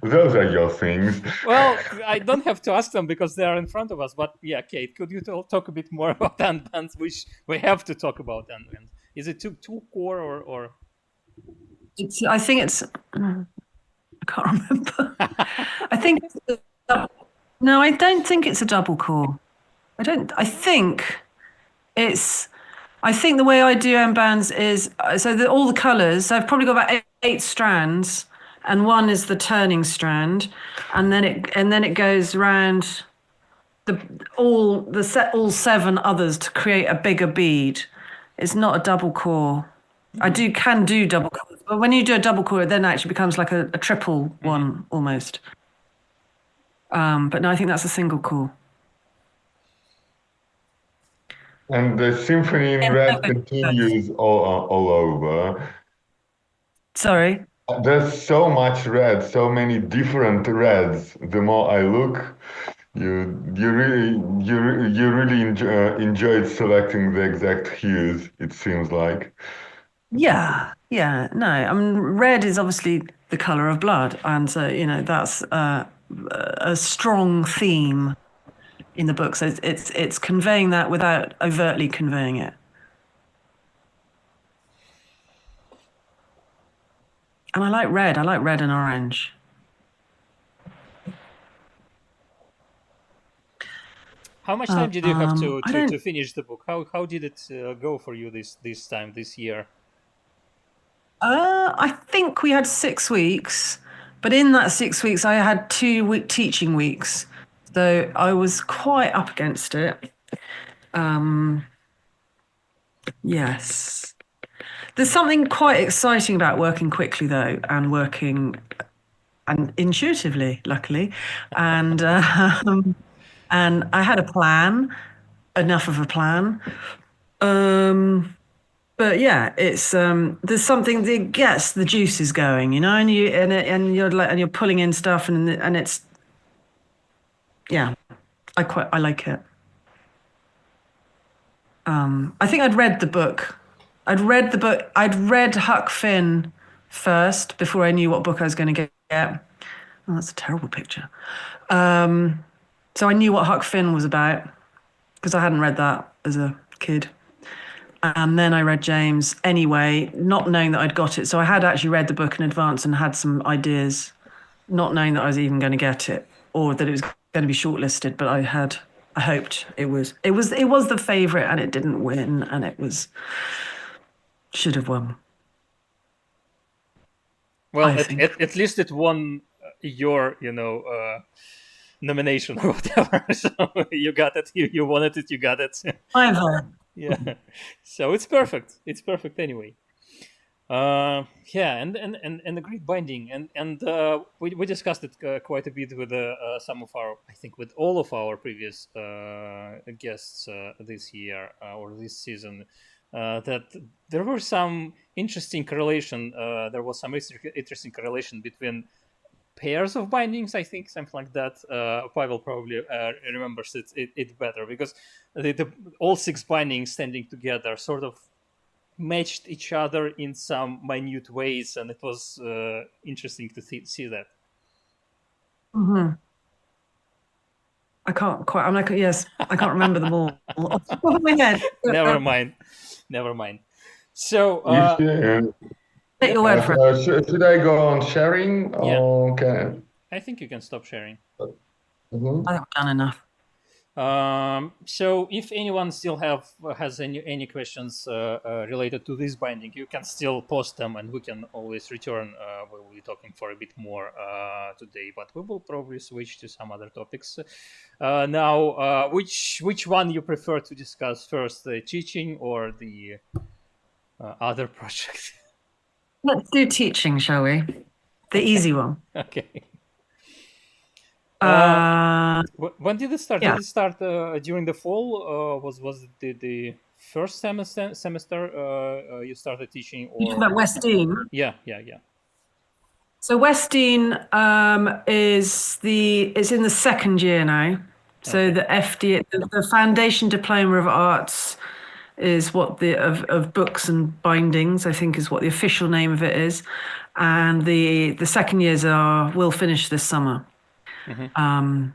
Those are your things. Well, I don't have to ask them because they are in front of us. But yeah, Kate, could you talk a bit more about handbands? Which we have to talk about handbands. Is it two core or? I think it's. I can't remember. I think. No, I don't think it's a double core. I think it's. I think the way I do M-bands is all the colors. So I've probably got about eight strands, and one is the turning strand, and then it goes around all seven others to create a bigger bead. It's not a double core. I can do double cores, but when you do a double core, it then actually becomes like a triple one almost. But no, I think that's a single core. And the symphony in red continues all over. Sorry? There's so much red, so many different reds. The more I look, you really enjoyed selecting the exact hues, it seems like. Yeah. No, I mean, red is obviously the color of blood. And so, that's a strong theme in the book. So it's conveying that without overtly conveying it. And I like red. I like red and orange. How much time did you have to finish the book? How did it go for you this year? I think we had 6 weeks, but in that 6 weeks, I had 2 teaching weeks, so I was quite up against it. Yes. There's something quite exciting about working quickly, though, and working and intuitively, luckily, and I had a plan, enough of a plan. But yeah, it's there's something that gets the juices going, and you're pulling in stuff, and it's, yeah, I like it. I think I'd read the book. I'd read Huck Finn first before I knew what book I was going to get. Oh, that's a terrible picture. So I knew what Huck Finn was about because I hadn't read that as a kid. And then I read James anyway, not knowing that I'd got it. So I had actually read the book in advance and had some ideas, not knowing that I was even going to get it or that it was going to be shortlisted. But I hoped it was the favourite, and it didn't win, and should have won. Well, at least it won your, nomination or whatever. So you got it. You wanted it. You got it. Yeah. So it's perfect. It's perfect anyway. And the great binding, and we discussed it quite a bit with some of our, I think, with all of our previous guests this year or this season. That there were some interesting correlation. There was some interesting correlation between pairs of bindings, I think, something like that. Pavel probably remembers it better, because all 6 bindings standing together sort of matched each other in some minute ways, and it was interesting to see that. Mm-hmm. I can't quite. I'm like, yes, I can't remember them all off the top of my head. Never mind. So, take your word for it. Should I go on sharing? Yeah. Okay. I think you can stop sharing. Mm-hmm. I think we've done enough. So if anyone still has any questions related to this binding, you can still post them, and we can always return. We will be talking for a bit more today, but we will probably switch to some other topics. Now, which one you prefer to discuss first, the teaching or the other project? Let's do teaching, shall we? The easy one. Okay. When did it start? Yeah. Did it start during the fall? Was it the first semester you started teaching? Or... You talking about Westdean? Yeah. So Westdean it's in the second year now. So Okay. the FD, the Foundation Diploma of Arts, is what of books and bindings, I think, is what the official name of it is, and the second years will finish this summer. Mm-hmm.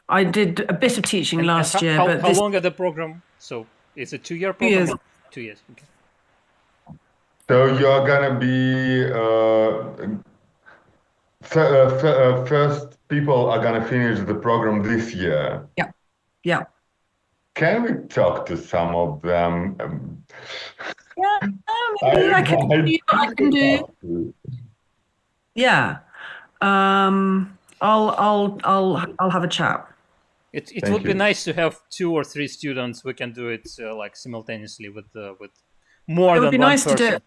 I did a bit of teaching last year, but how long is the program? So it's a 2-year program. 2 years. 2 years. Okay. So you're gonna be first people are gonna finish the program this year. Yeah. Can we talk to some of them? Yeah, maybe I can do. Yeah. I'll have a chat. It would be nice to have 2 or 3 students. We can do it like simultaneously with more than one person.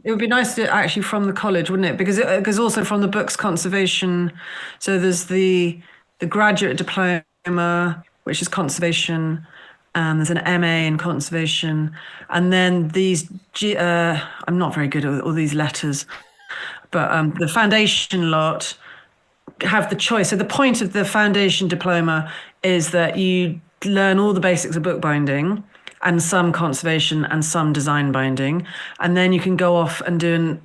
It would be nice to do it actually from the college, wouldn't it? Because also from the books conservation. So there's the graduate diploma, which is conservation, and there's an MA in conservation, and then these. I'm not very good at all these letters, but the foundation lot have the choice. So the point of the foundation diploma is that you learn all the basics of bookbinding and some conservation and some design binding, and then you can go off and do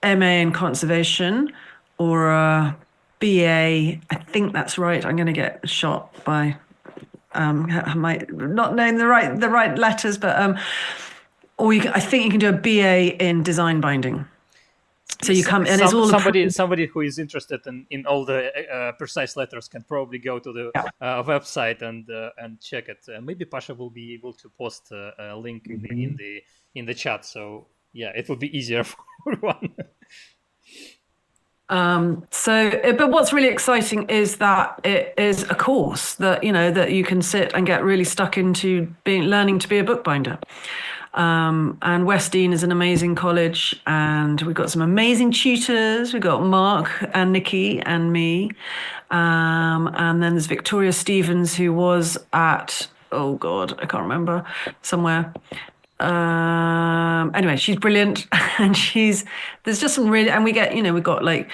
MA in conservation or a BA. I think that's right. I'm going to get shot by I might not knowing the right letters, but I think you can do a BA in design binding. So you come and it's all somebody who is interested in all the precise letters can probably go to the website and check it. Maybe Pasha will be able to post a link in the chat. So yeah, it will be easier for everyone. But what's really exciting is that it is a course that that you can sit and get really stuck into learning to be a bookbinder. And Westdean is an amazing college, and we've got some amazing tutors. We've got Mark and Nikki and me, and then there's Victoria Stevens, who was at I can't remember, somewhere. Anyway, she's brilliant, and there's just some really, and we've got like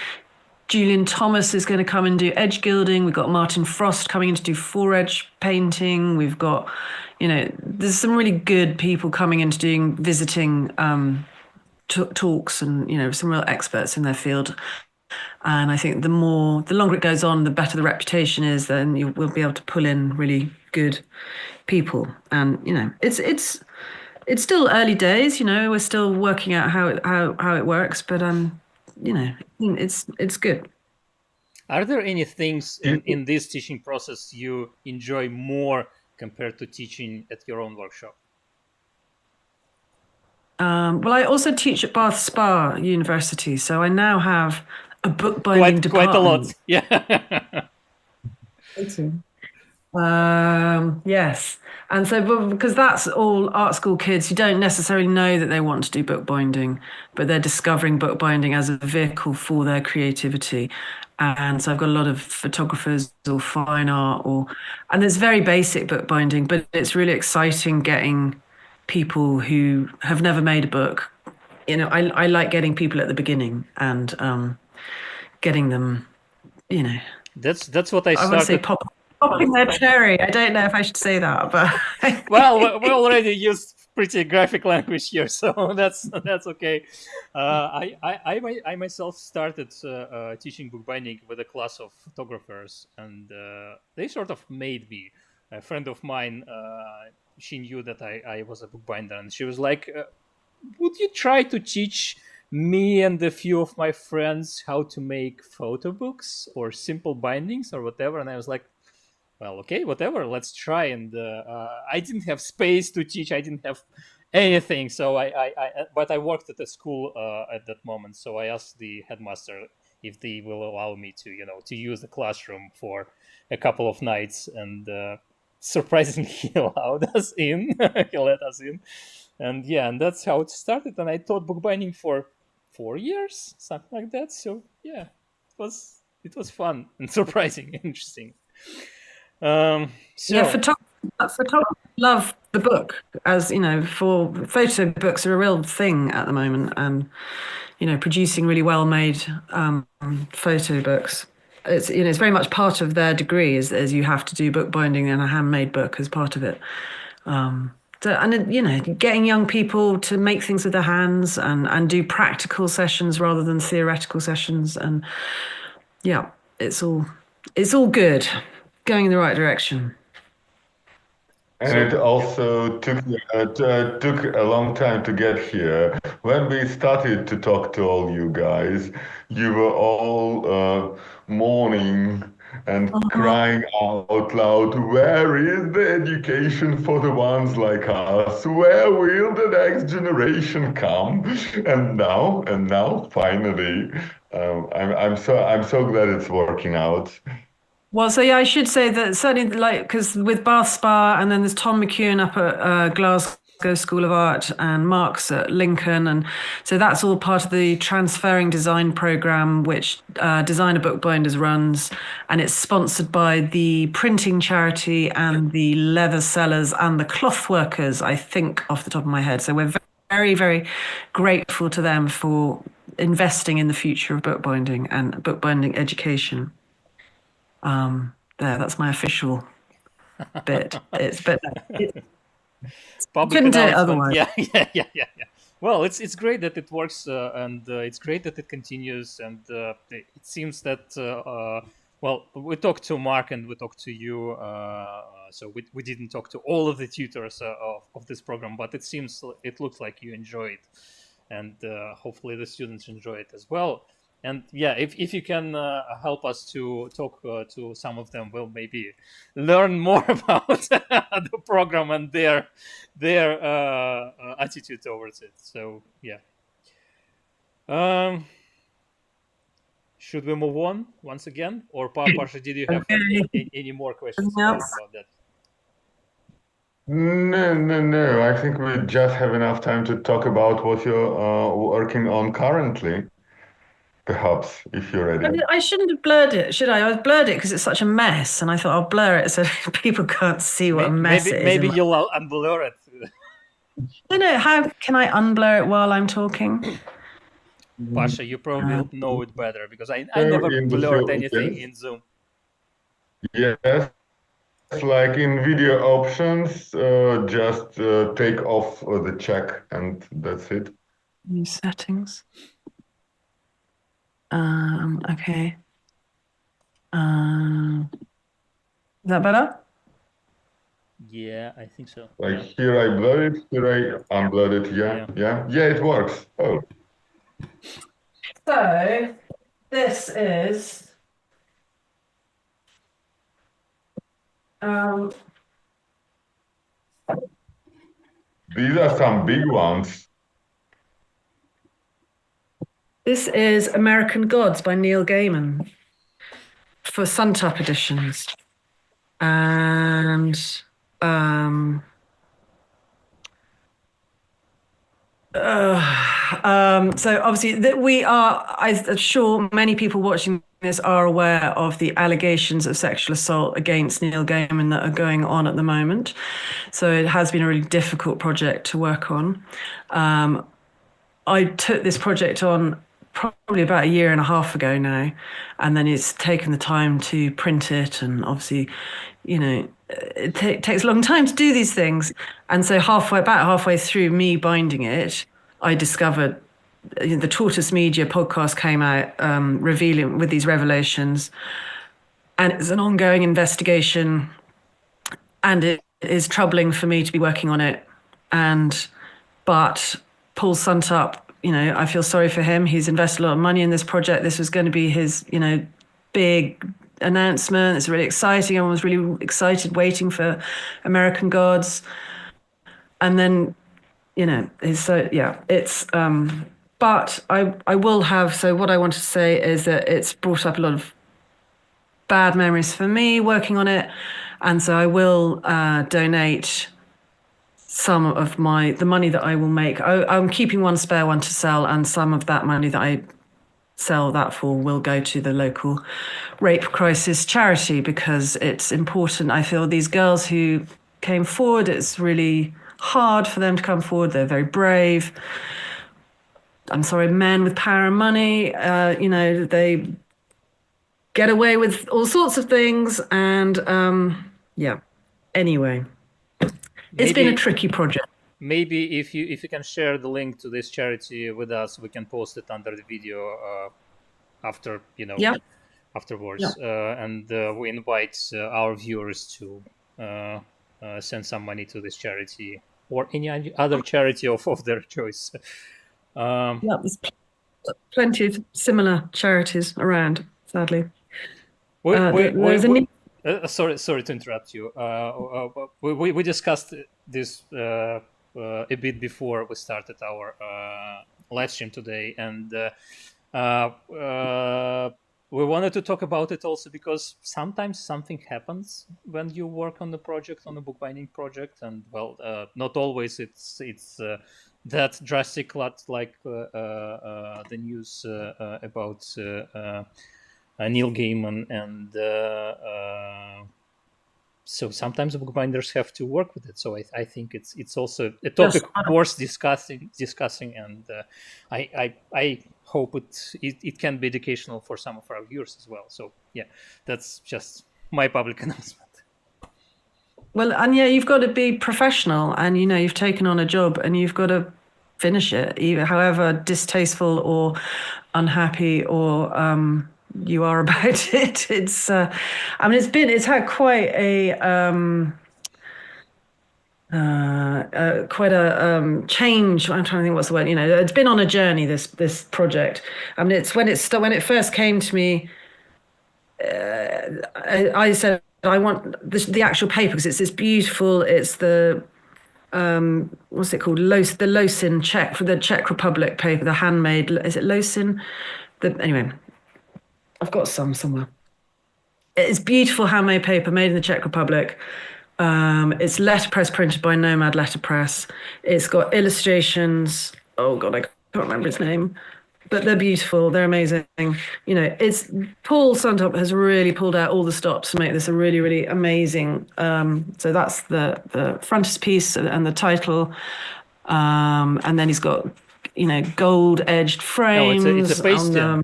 Julian Thomas is going to come and do edge gilding. We've got Martin Frost coming in to do four-edge painting. We've got, there's some really good people coming in to visiting talks, and some real experts in their field. And I think the longer it goes on, the better the reputation is. Then we'll be able to pull in really good people, and it's still early days. We're still working out how it works, but it's good. Are there any things in this teaching process you enjoy more compared to teaching at your own workshop? Well, I also teach at Bath Spa University, so I now have a bookbinding department. Quite a lot, yeah. Yes. And so, because that's all art school kids who don't necessarily know that they want to do bookbinding, but they're discovering bookbinding as a vehicle for their creativity. And so I've got a lot of photographers or fine art, and there's very basic bookbinding, but it's really exciting getting people who have never made a book. I like getting people at the beginning and getting them, That's what I started. would say popping their cherry. I don't know if I should say that, but well, we already used pretty graphic language here, so that's okay. I myself started teaching bookbinding with a class of photographers, and they sort of made me. A friend of mine, she knew that I was a bookbinder, and she was like, "Would you try to teach me and a few of my friends how to make photo books or simple bindings or whatever?" And I was like, well, okay, whatever, let's try. And I didn't have space to teach. I didn't have anything. So but I worked at a school at that moment. So I asked the headmaster if they will allow me to use the classroom for a couple of nights. And surprisingly, he allowed us in. He let us in. And yeah, and that's how it started. And I taught bookbinding for 4 years, something like that. So yeah, it was fun and surprising, interesting. Photographers love the book, as for photo books are a real thing at the moment, and producing really well-made photo books. It's very much part of their degree is you have to do bookbinding and a handmade book as part of it. Getting young people to make things with their hands and do practical sessions rather than theoretical sessions, and yeah, it's all good. Going in the right direction. And it also took a long time to get here. When we started to talk to all you guys, you were all mourning and crying out loud, "Where is the education for the ones like us? Where will the next generation come?" And now, finally, I'm so glad it's working out. Well, so yeah, I should say that certainly, because with Bath Spa, and then there's Tom McEwen up at Glasgow School of Art, and Mark's at Lincoln, and so that's all part of the Transferring Design program, which Designer Bookbinders runs, and it's sponsored by the printing charity and the leather sellers and the cloth workers, I think, off the top of my head. So we're very, very grateful to them for investing in the future of bookbinding and bookbinding education. That's my official bit. Couldn't do it otherwise. Yeah. Well, it's great that it works, and it's great that it continues. And it seems that well, we talked to Mark and we talked to you, so we didn't talk to all of the tutors of this program, but it looks like you enjoy it, and hopefully the students enjoy it as well. And yeah, if you can help us to talk to some of them, we'll maybe learn more about the program and their attitude towards it. So yeah. Should we move on once again, or Pasha, did you have any more questions about that? No. I think we just have enough time to talk about what you're working on currently. Perhaps, if you're ready. I shouldn't have blurred it, should I? I blurred it because it's such a mess, and I thought I'll blur it so people can't see what a mess it is. Maybe you'll unblur it. No. How can I unblur it while I'm talking? Pasha, you probably know it better because I never blurred anything in Zoom. Yes, like in video options, just take off the check and that's it. New settings. Okay. Is that better? Yeah, I think so. Like here I blur it, here I unblur it. Yeah, it works. Oh. So this is These are some big ones. This is American Gods by Neil Gaiman for Suntop editions. And so obviously I'm sure many people watching this are aware of the allegations of sexual assault against Neil Gaiman that are going on at the moment. So it has been a really difficult project to work on. I took this project on probably about a year and a half ago now, and then it's taken the time to print it, and obviously, it takes a long time to do these things. And so about halfway through me binding it, I discovered the Tortoise Media podcast came out revealing with these revelations, and it's an ongoing investigation, and it is troubling for me to be working on it. But Paul Suntup, I feel sorry for him. He's invested a lot of money in this project. This was going to be his, big announcement. It's really exciting. Everyone was really excited, waiting for American Gods. And then, but I will have, so what I want to say is that it's brought up a lot of bad memories for me working on it. And so I will donate some of the money that I will make. I'm keeping one spare one to sell, and some of that money that I sell that for will go to the local rape crisis charity, because it's important. I feel these girls who came forward, it's really hard for them to come forward. They're very brave. I'm sorry, men with power and money, they get away with all sorts of things. And anyway. It's been a tricky project. Maybe if you can share the link to this charity with us, we can post it under the video after afterwards. And we invite our viewers to send some money to this charity or any other charity of their choice. There's plenty of similar charities around, sadly. Sorry to interrupt you. We discussed this a bit before we started our live stream today, and we wanted to talk about it also because sometimes something happens when you work on the project, on a bookbinding project, and not always it's that drastic, like the news about Neil Gaiman, and so sometimes bookbinders have to work with it. So I think it's also a topic worth discussing, and I hope it can be educational for some of our viewers as well. So yeah, that's just my public announcement. Well, and you've got to be professional, and you've taken on a job, and you've got to finish it, either, however distasteful or unhappy or you are about it. It's, I mean, it's had quite a quite a change. I'm trying to think what's the word. It's been on a journey. This project. I mean, it's when it first came to me. I said I want the actual paper because it's this beautiful. It's the what's it called? The Losin Czech for the Czech Republic paper, the handmade. Is it Losin? Anyway, I've got some somewhere. It's beautiful handmade paper made in the Czech Republic. It's letterpress printed by Nomad Letterpress. It's got illustrations. Oh God, I can't remember his name, but they're beautiful. They're amazing. It's Paul Suntop has really pulled out all the stops to make this a really, really amazing. So that's the frontispiece and the title, and then he's got gold edged frames. No, it's a pasting.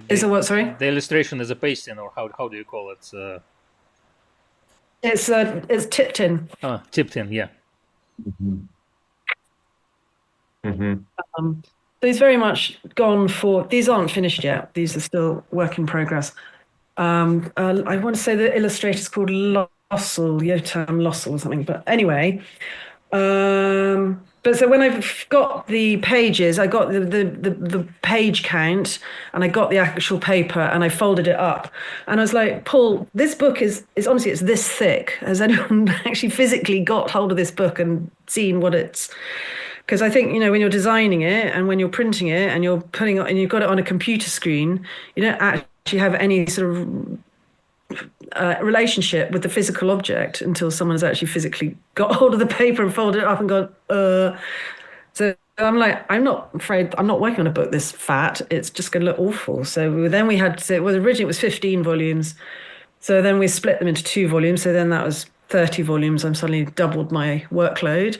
Is it what? Sorry. The illustration is a pasting, or how do you call it? It's tipped in. Tipped in, yeah. Mm-hmm. So he's very much gone for. These aren't finished yet. These are still work in progress. I want to say the illustrator's called Lossell, Yotam Lossell or something. But anyway, but so when I've got the pages, I got the page count, and I got the actual paper, and I folded it up, and I was like, Paul, this book is honestly, it's this thick. Has anyone actually physically got hold of this book and seen what it's? Because I think when you're designing it and when you're printing it and you're putting it and you've got it on a computer screen, you don't actually have any sort of relationship with the physical object until someone's actually physically got hold of the paper and folded it up and gone, So I'm like, I'm not afraid, I'm not working on a book this fat. It's just going to look awful. So then originally it was 15 volumes. So then we split them into 2 volumes. So then that was 30 volumes. I'm suddenly doubled my workload,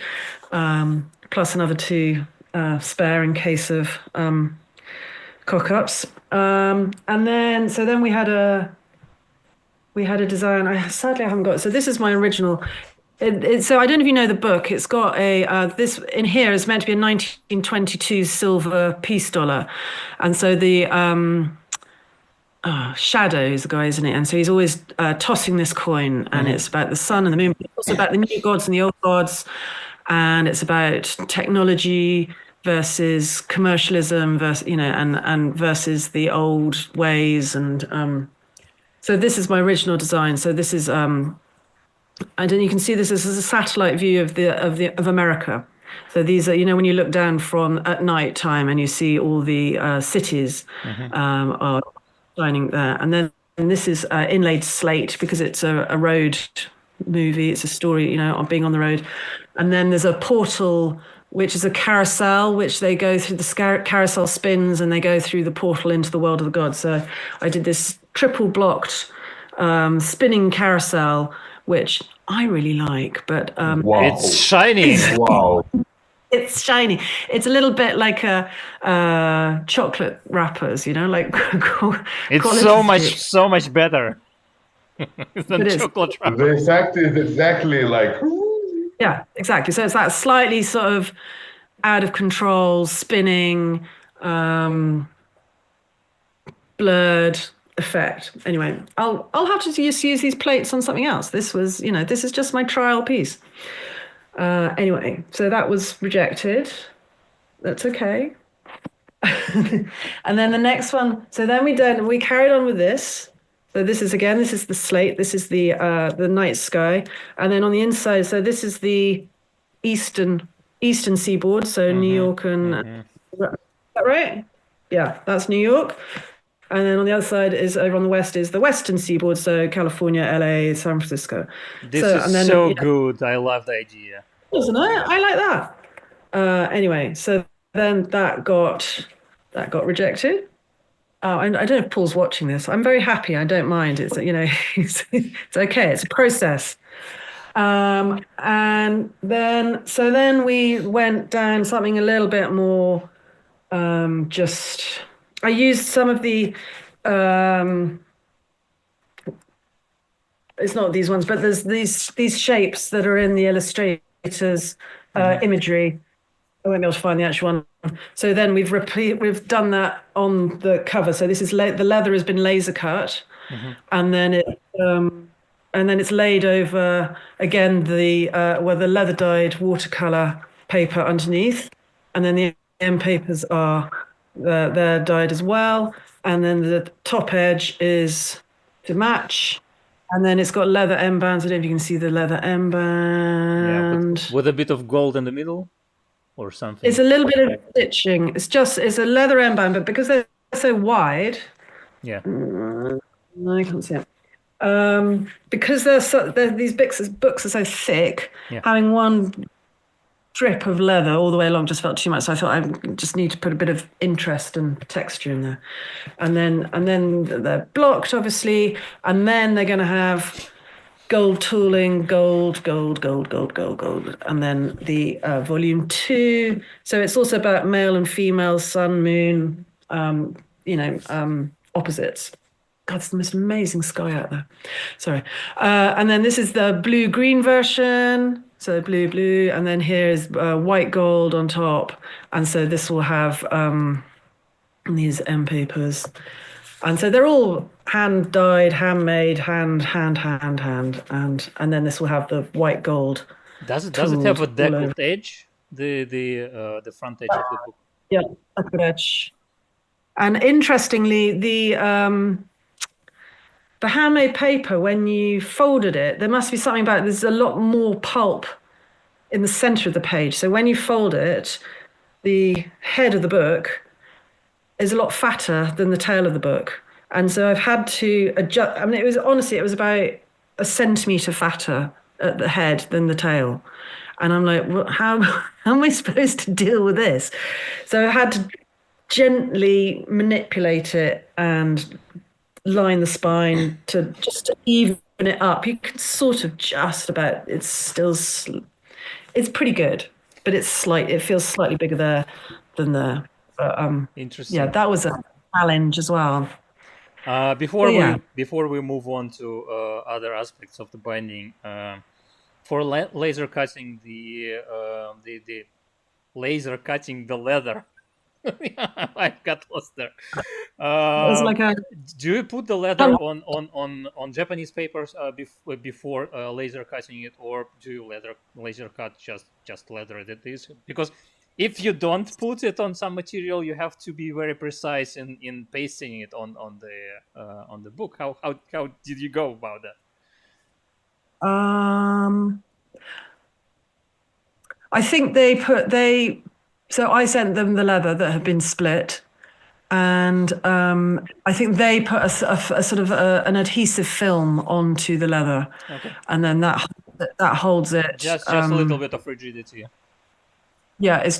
plus another 2 spare in case of cock-ups. And then, so then we had a design. Sadly I haven't got it. So this is my original. So I don't know if you know the book. It's got this in here is meant to be a 1922 silver peace dollar, and so the Shadow is the guy, isn't it? And so he's always tossing this coin, and it's about the sun and the moon. But it's also about the new gods and the old gods, and it's about technology versus commercialism versus and versus the old ways. And so this is my original design. So this is you can see this as a satellite view of America. So these are, when you look down from at night time and you see all the cities are shining there. And then this is inlaid slate because it's a road movie. It's a story, on being on the road. And then there's a portal, which is a carousel, which they go through. The carousel spins and they go through the portal into the world of the gods. So I did this triple blocked spinning carousel, which I really like, but wow. It's shiny. Wow. It's shiny. It's a little bit like a chocolate wrappers, like it's so much better than chocolate wrappers. The effect is exactly like. Yeah, exactly. So it's that slightly sort of out of control, spinning, blurred effect. Anyway, I'll have to just use these plates on something else. This was, this is just my trial piece. Anyway, so that was rejected. That's okay. And then the next one. So then we carried on with this. So this is the slate. This is the night sky. And then on the inside, so this is the eastern seaboard. So New York and is that right? Yeah, that's New York. And then on the other side over on the west is the western seaboard, so California, LA, San Francisco. This is so good. I love the idea. Isn't it? I like that. Anyway, so then that got rejected. And I don't know if Paul's watching this. I'm very happy. I don't mind. It's it's okay. It's a process. And then we went down something a little bit more I used some of the, it's not these ones, but there's these shapes that are in the illustrator's imagery. I won't be able to find the actual one. So then we've done that on the cover. So this is the leather has been laser cut, and then it's laid over again the leather dyed watercolor paper underneath, and then the end papers are they're dyed as well, and then the top edge is to match. And then it's got leather M bands. I don't know if you can see the leather M band. With a bit of gold in the middle or something. It's a little bit of stitching. It's a leather M band, but because they're so wide. Yeah. No, I can't see it. Because these books are so thick, having one strip of leather all the way along just felt too much. So I thought I just need to put a bit of interest and texture in there. And then they're blocked, obviously, and then they're going to have gold tooling, gold, and then the volume 2. So it's also about male and female, sun, moon, opposites. God, it's the most amazing sky out there. Sorry. And then this is the blue-green version. So blue, and then here is white gold on top. And so this will have these M papers. And so they're all hand-dyed, handmade, hand, and then this will have the white gold. Does it have a deckled edge? The front edge of the book? Yeah, deckled edge. And interestingly, the handmade paper, when you folded it, there must be something about it. There's a lot more pulp in the center of the page. So when you fold it, the head of the book is a lot fatter than the tail of the book. And so I've had to adjust. I mean, it was about a centimeter fatter at the head than the tail. And I'm like, well, how am I supposed to deal with this? So I had to gently manipulate it and line the spine to even it up. You can sort of just about, it's pretty good, but it feels slightly bigger there than there. Interesting. Yeah, that was a challenge as well. Before we move on to other aspects of the binding, for laser cutting the laser cutting the leather. I got lost there. Do you put the leather on Japanese papers before laser cutting it, or do you laser cut just leather that is? Because if you don't put it on some material, you have to be very precise in pasting it on the book. How did you go about that? I think so I sent them the leather that had been split, and I think they put a sort of an adhesive film onto the leather, and then that holds it. Just a little bit of rigidity. Yeah, it's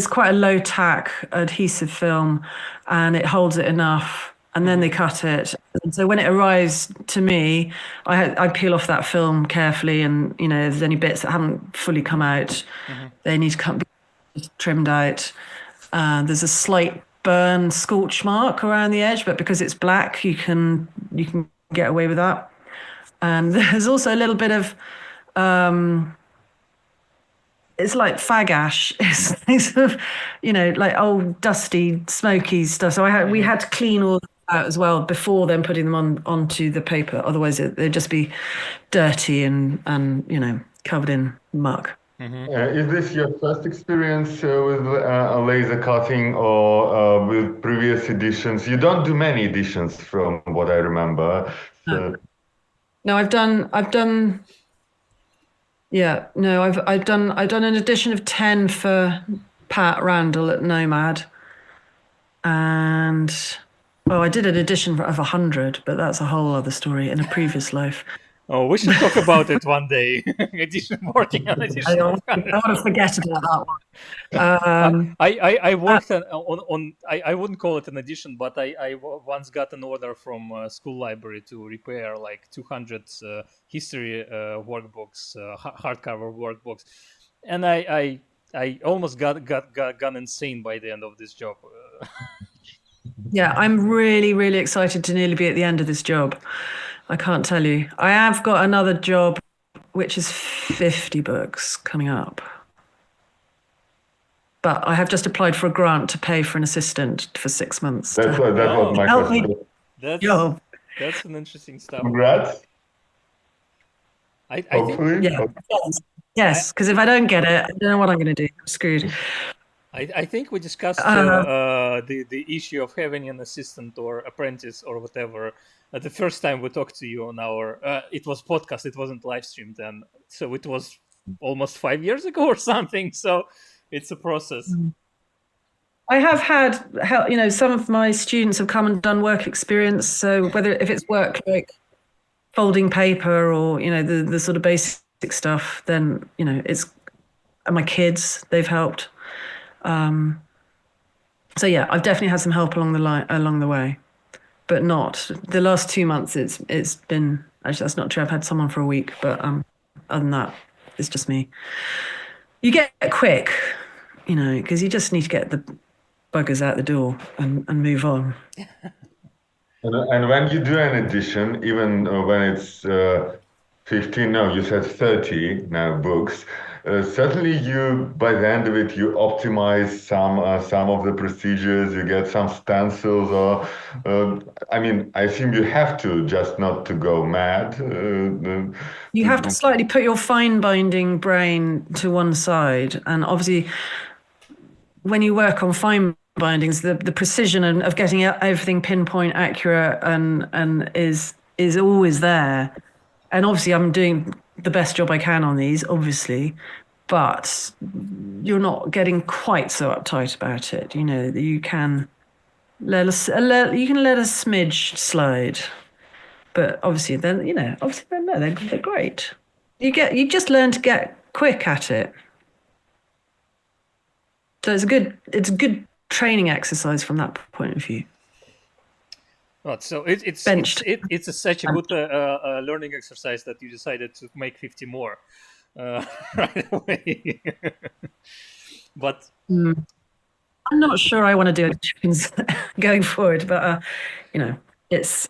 quite a low tack adhesive film, and it holds it enough. And then they cut it. And so when it arrives to me, I peel off that film carefully, and if there's any bits that haven't fully come out, they need to be trimmed out. There's a slight burn scorch mark around the edge, but because it's black, you can get away with that. And there's also a little bit of it's like fag ash. It's sort of, like old dusty, smoky stuff. So we had to clean all out as well before then putting them onto the paper. Otherwise, they'd just be dirty and covered in muck. Is this your first experience with laser cutting, or with previous editions? You don't do many editions, from what I remember. So. No, I've done. Yeah, no, I've done an edition of 10 for Pat Randall at Nomad, and I did an edition of 100, but that's a whole other story in a previous life. Oh, we should talk about it one day. Working on edition. I want to forget about that one. I worked on I wouldn't call it an edition, but I once got an order from a school library to repair like 200 history workbooks, hardcover workbooks, and I almost got gone insane by the end of this job. Yeah, I'm really, really excited to nearly be at the end of this job. I can't tell you. I have got another job which is 50 books coming up. But I have just applied for a grant to pay for an assistant for 6 months. That was my help me. question. That's an interesting stuff. Congrats. I think, Hopefully. Yeah. Yes, because if I don't get it, I don't know what I'm going to do. I'm screwed. I think we discussed the issue of having an assistant or apprentice or whatever the first time we talked to you on our it was podcast, it wasn't live streamed then, so it was almost 5 years ago or something, so it's a process. I have had help, some of my students have come and done work experience, so if it's work like folding paper or the sort of basic stuff, then it's, and my kids, they've helped. So yeah, I've definitely had some help along the way, but not the last 2 months. It's been, actually that's not true. I've had someone for a week, but other than that, it's just me. You get quick, because you just need to get the buggers out the door and move on. And when you do an edition, even when it's 15, no, you said 30 now books, certainly by the end of it, you optimize some of the procedures, you get some stencils, or, I assume you have to, just not to go mad. You have to slightly put your fine binding brain to one side. And obviously, when you work on fine bindings, the precision of getting everything pinpoint accurate and is always there. And obviously I'm doing the best job I can on these, obviously, but you're not getting quite so uptight about it. You can let a smidge slide, but obviously then no, they're great. You just learn to get quick at it. So it's a good training exercise from that point of view. Right, so it's such a good learning exercise that you decided to make 50 more right away. But I'm not sure I want to do it going forward, but it's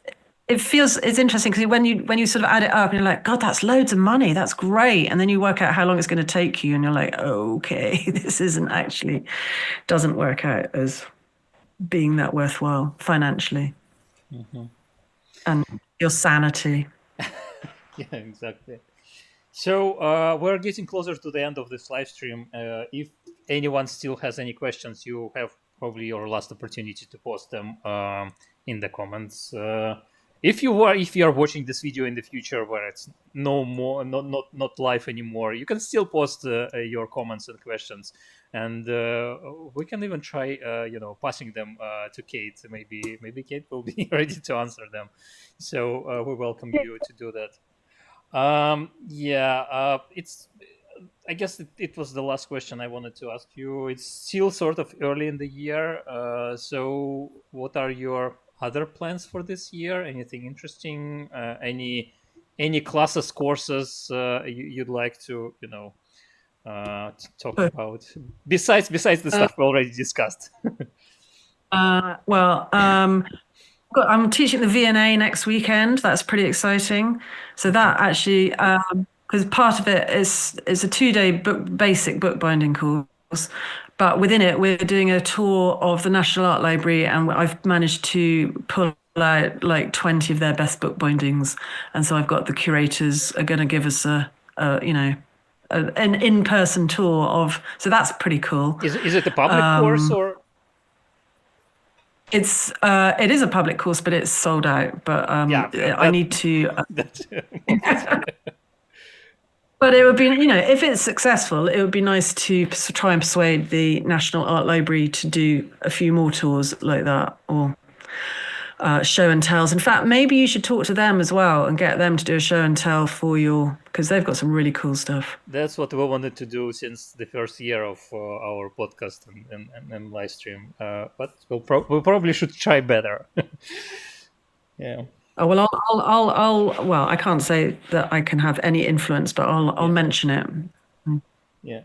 interesting because when you sort of add it up and you're like, God, that's loads of money, that's great, and then you work out how long it's going to take you, and you're like, oh, okay, this doesn't work out as being that worthwhile financially. Mm-hmm. And your sanity. Yeah, exactly. So we're getting closer to the end of this live stream. If anyone still has any questions, you have probably your last opportunity to post them in the comments. If you are watching this video in the future where it's no more not live anymore, you can still post your comments and questions, and we can even try passing them to Kate. Maybe Kate will be ready to answer them. So we welcome you to do that. It's I guess it was the last question I wanted to ask you. It's still sort of early in the year, so what are your other plans for this year? Anything interesting? Any classes, courses you'd like to talk about besides the stuff we already discussed? I'm teaching the VNA next weekend. That's pretty exciting. So that actually, because part of it is a 2-day basic bookbinding course, but within it we're doing a tour of the National Art Library, and I've managed to pull out like 20 of their best bookbindings, and so I've got the curators are going to give us an in-person tour of. So that's pretty cool. Is it a public course or? It is a public course, but it's sold out. But I need to. But it would be, if it's successful, it would be nice to try and persuade the National Art Library to do a few more tours like that, or show and tells. In fact, maybe you should talk to them as well and get them to do a show and tell because they've got some really cool stuff. That's what we wanted to do since the first year of our podcast and live stream. But we probably should try better. Yeah. Oh, well, well, I can't say that I can have any influence, but I'll mention it. Yeah.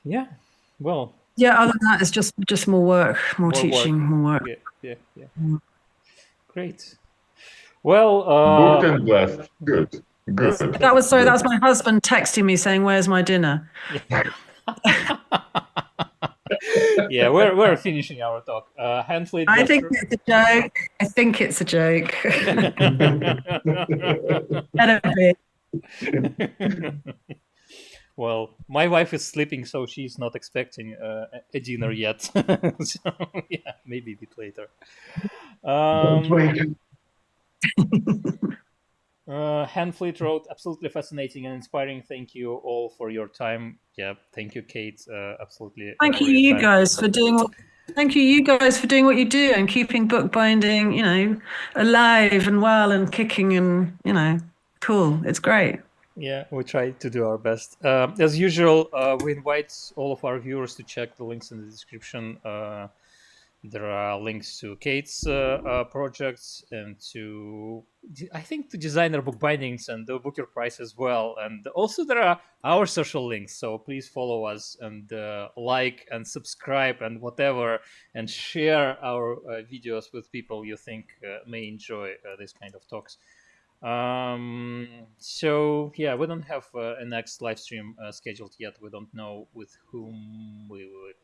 Yeah. Well. Yeah. Other than that, it's just more work, more teaching, more work. Yeah. Great. Well. Booked and blessed. Good. Good. That was my husband texting me saying, "Where's my dinner?" Yeah. Yeah, we're finishing our talk. Handfleet. I think it's a joke. I think it's a joke. Better be. Well, my wife is sleeping, so she's not expecting a dinner yet. So yeah, maybe a bit later. Handfleet wrote, absolutely fascinating and inspiring. Thank you all for your time. Yeah, thank you, Kate. Absolutely. Thank you guys for doing what. Thank you guys for doing what you do and keeping bookbinding, alive and well and kicking and cool. It's great. Yeah, we try to do our best. As usual, we invite all of our viewers to check the links in the description. There are links to Kate's projects and I think to Designer Bookbindings and the Book Your Price as well. And also there are our social links. So please follow us and like and subscribe and whatever, and share our videos with people you think may enjoy this kind of talks. So yeah, we don't have a next live stream scheduled yet. We don't know with whom we would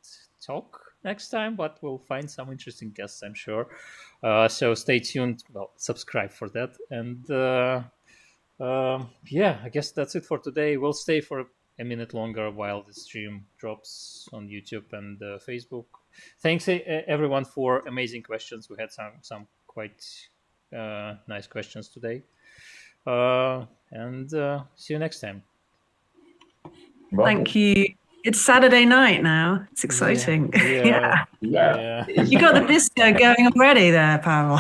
talk next time, but we'll find some interesting guests, I'm sure. So stay tuned. Well, subscribe for that. And yeah, I guess that's it for today. We'll stay for a minute longer while the stream drops on YouTube and Facebook. Thanks everyone for amazing questions. We had some quite nice questions today. And see you next time. Bye. Thank you. It's Saturday night now. It's exciting. Yeah. You got the disco going already there, Pavel.